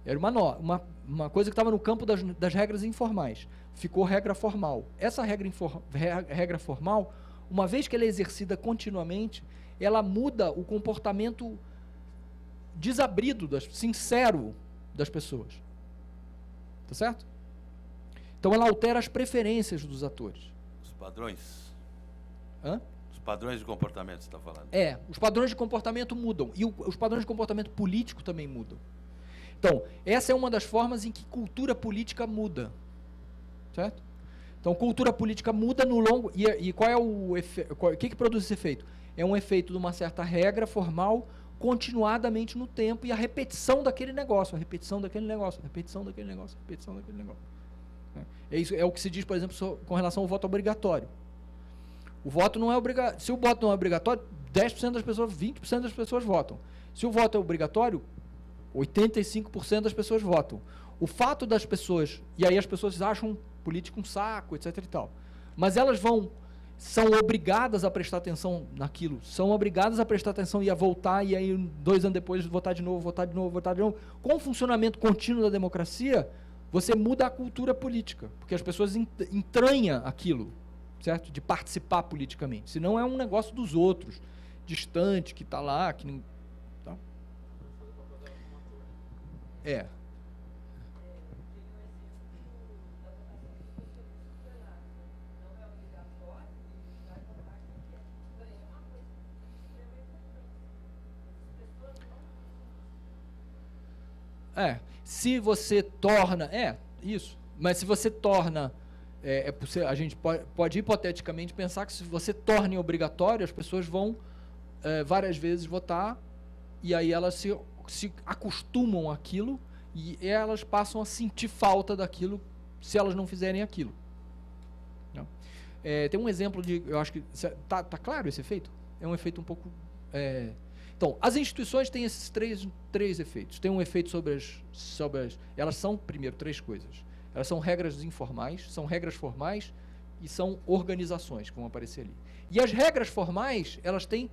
[SPEAKER 6] Era uma coisa que estava no campo das regras informais. Ficou regra formal. Essa regra formal, uma vez que ela é exercida continuamente, ela muda o comportamento desabrido, sincero das pessoas. Tá certo? Então ela altera as preferências dos atores.
[SPEAKER 4] Os padrões.
[SPEAKER 6] Hã?
[SPEAKER 4] Os padrões de comportamento, você está falando.
[SPEAKER 6] Os padrões de comportamento mudam. E os padrões de comportamento político também mudam. Então, essa é uma das formas em que cultura política muda. Certo? Então, cultura política muda no longo... E qual é o efeito? O que produz esse efeito? É um efeito de uma certa regra formal continuadamente no tempo e a repetição daquele negócio, a repetição daquele negócio, a repetição daquele negócio, a repetição daquele negócio. É o que se diz, por exemplo, com relação ao voto obrigatório. O voto não é obrigatório. Se o voto não é obrigatório, 10% das pessoas, 20% das pessoas votam. Se o voto é obrigatório, 85% das pessoas votam. O fato das pessoas, e aí as pessoas acham político um saco, etc e tal, mas elas são obrigadas a prestar atenção naquilo, são obrigadas a prestar atenção e a voltar, e aí 2 anos depois votar de novo, votar de novo, votar de novo. Com o funcionamento contínuo da democracia, você muda a cultura política, porque as pessoas entranham aquilo, certo? De participar politicamente. Senão é um negócio dos outros, distante, que está lá, que não... Tá? Se você torna... isso. Mas se você torna... a gente pode hipoteticamente pensar que se você torne obrigatório, as pessoas vão várias vezes votar e aí elas se acostumam àquilo e elas passam a sentir falta daquilo se elas não fizerem aquilo. Não? Tem um exemplo de... Eu acho que... Tá claro esse efeito? É um efeito um pouco... Então, as instituições têm esses três efeitos. Tem um efeito sobre as... Elas são, primeiro, 3 coisas. Elas são regras informais, são regras formais e são organizações, que vão aparecer ali. E as regras formais, elas têm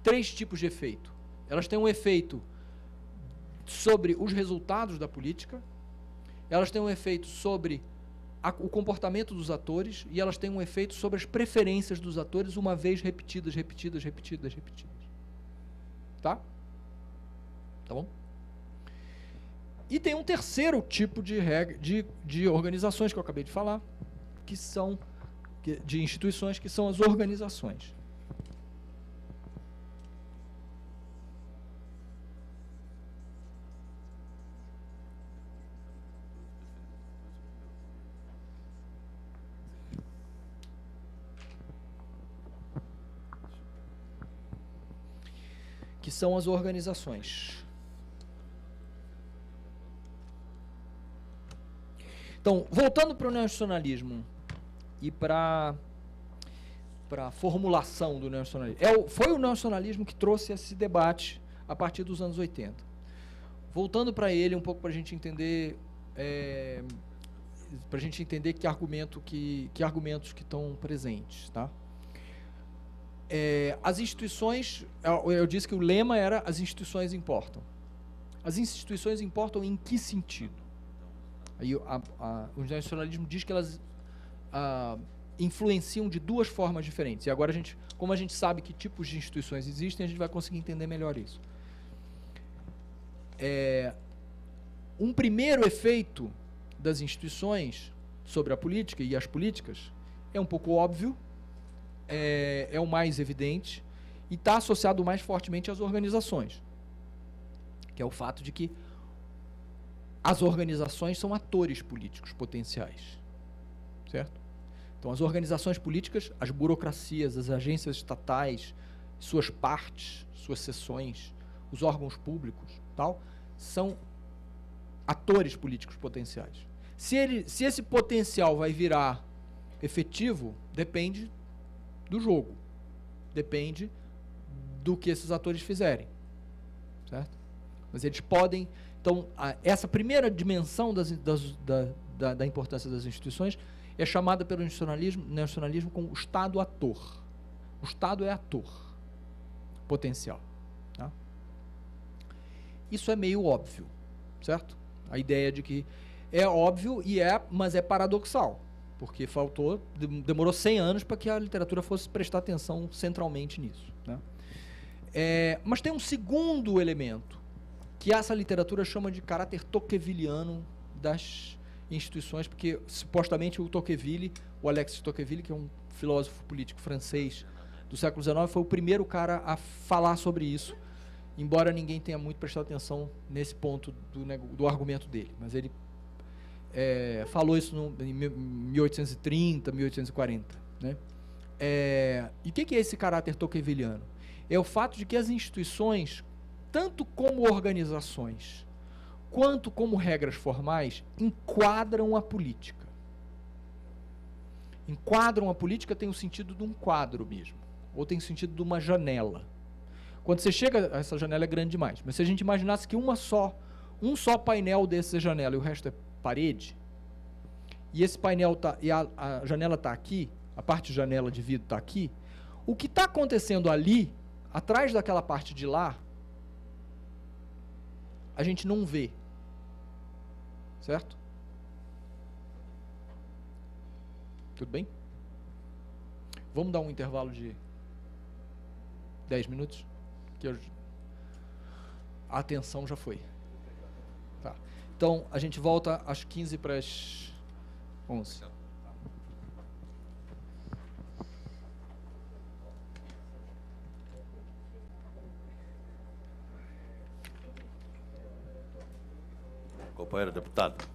[SPEAKER 6] 3 tipos de efeito. Elas têm um efeito sobre os resultados da política, elas têm um efeito sobre o comportamento dos atores e elas têm um efeito sobre as preferências dos atores, uma vez repetidas. Tá? Tá bom? E tem um terceiro tipo de organizações que eu acabei de falar, que são de instituições, que são as organizações. Que são as organizações. Então, voltando para o neonacionalismo e para a formulação do neonacionalismo. Foi o neonacionalismo que trouxe esse debate a partir dos anos 80. Voltando para ele um pouco para a gente entender que argumentos que estão presentes, tá? As instituições, eu disse que o lema era as instituições importam. As instituições importam em que sentido? Aí o nacionalismo diz que elas influenciam de 2 formas diferentes. E agora, como a gente sabe que tipos de instituições existem, a gente vai conseguir entender melhor isso. Um primeiro efeito das instituições sobre a política e as políticas é um pouco óbvio, é o mais evidente e está associado mais fortemente às organizações, que é o fato de que as organizações são atores políticos potenciais, certo? Então, as organizações políticas, as burocracias, as agências estatais, suas partes, suas seções, os órgãos públicos, tal, são atores políticos potenciais. Se esse potencial vai virar efetivo, depende do jogo, depende do que esses atores fizerem, certo? Mas eles podem... Então, essa primeira dimensão da importância das instituições é chamada pelo nacionalismo como o Estado ator. O Estado é ator potencial. Tá? Isso é meio óbvio, certo? A ideia de que é óbvio, mas é paradoxal, porque demorou 100 anos para que a literatura fosse prestar atenção centralmente nisso. Né? Mas tem um segundo elemento, que essa literatura chama de caráter tocqueviliano das instituições, porque supostamente o Tocqueville, o Alexis Tocqueville, que é um filósofo político francês do século XIX, foi o primeiro cara a falar sobre isso, embora ninguém tenha muito prestado atenção nesse ponto do argumento dele. Mas ele falou isso em 1830, 1840. Né? E o que é esse caráter tocqueviliano? É o fato de que as instituições, tanto como organizações, quanto como regras formais, enquadram a política. Enquadram a política tem o sentido de um quadro mesmo, ou tem o sentido de uma janela. Quando você chega, essa janela é grande demais, mas se a gente imaginasse que um só painel desse é janela e o resto é parede, e esse painel a janela está aqui, a parte de janela de vidro está aqui, o que está acontecendo ali, atrás daquela parte de lá, a gente não vê. Certo? Tudo bem? Vamos dar um intervalo de 10 minutos? Que a atenção já foi. Tá. Então, a gente volta às 15 para as 11.
[SPEAKER 4] Companheiro deputado.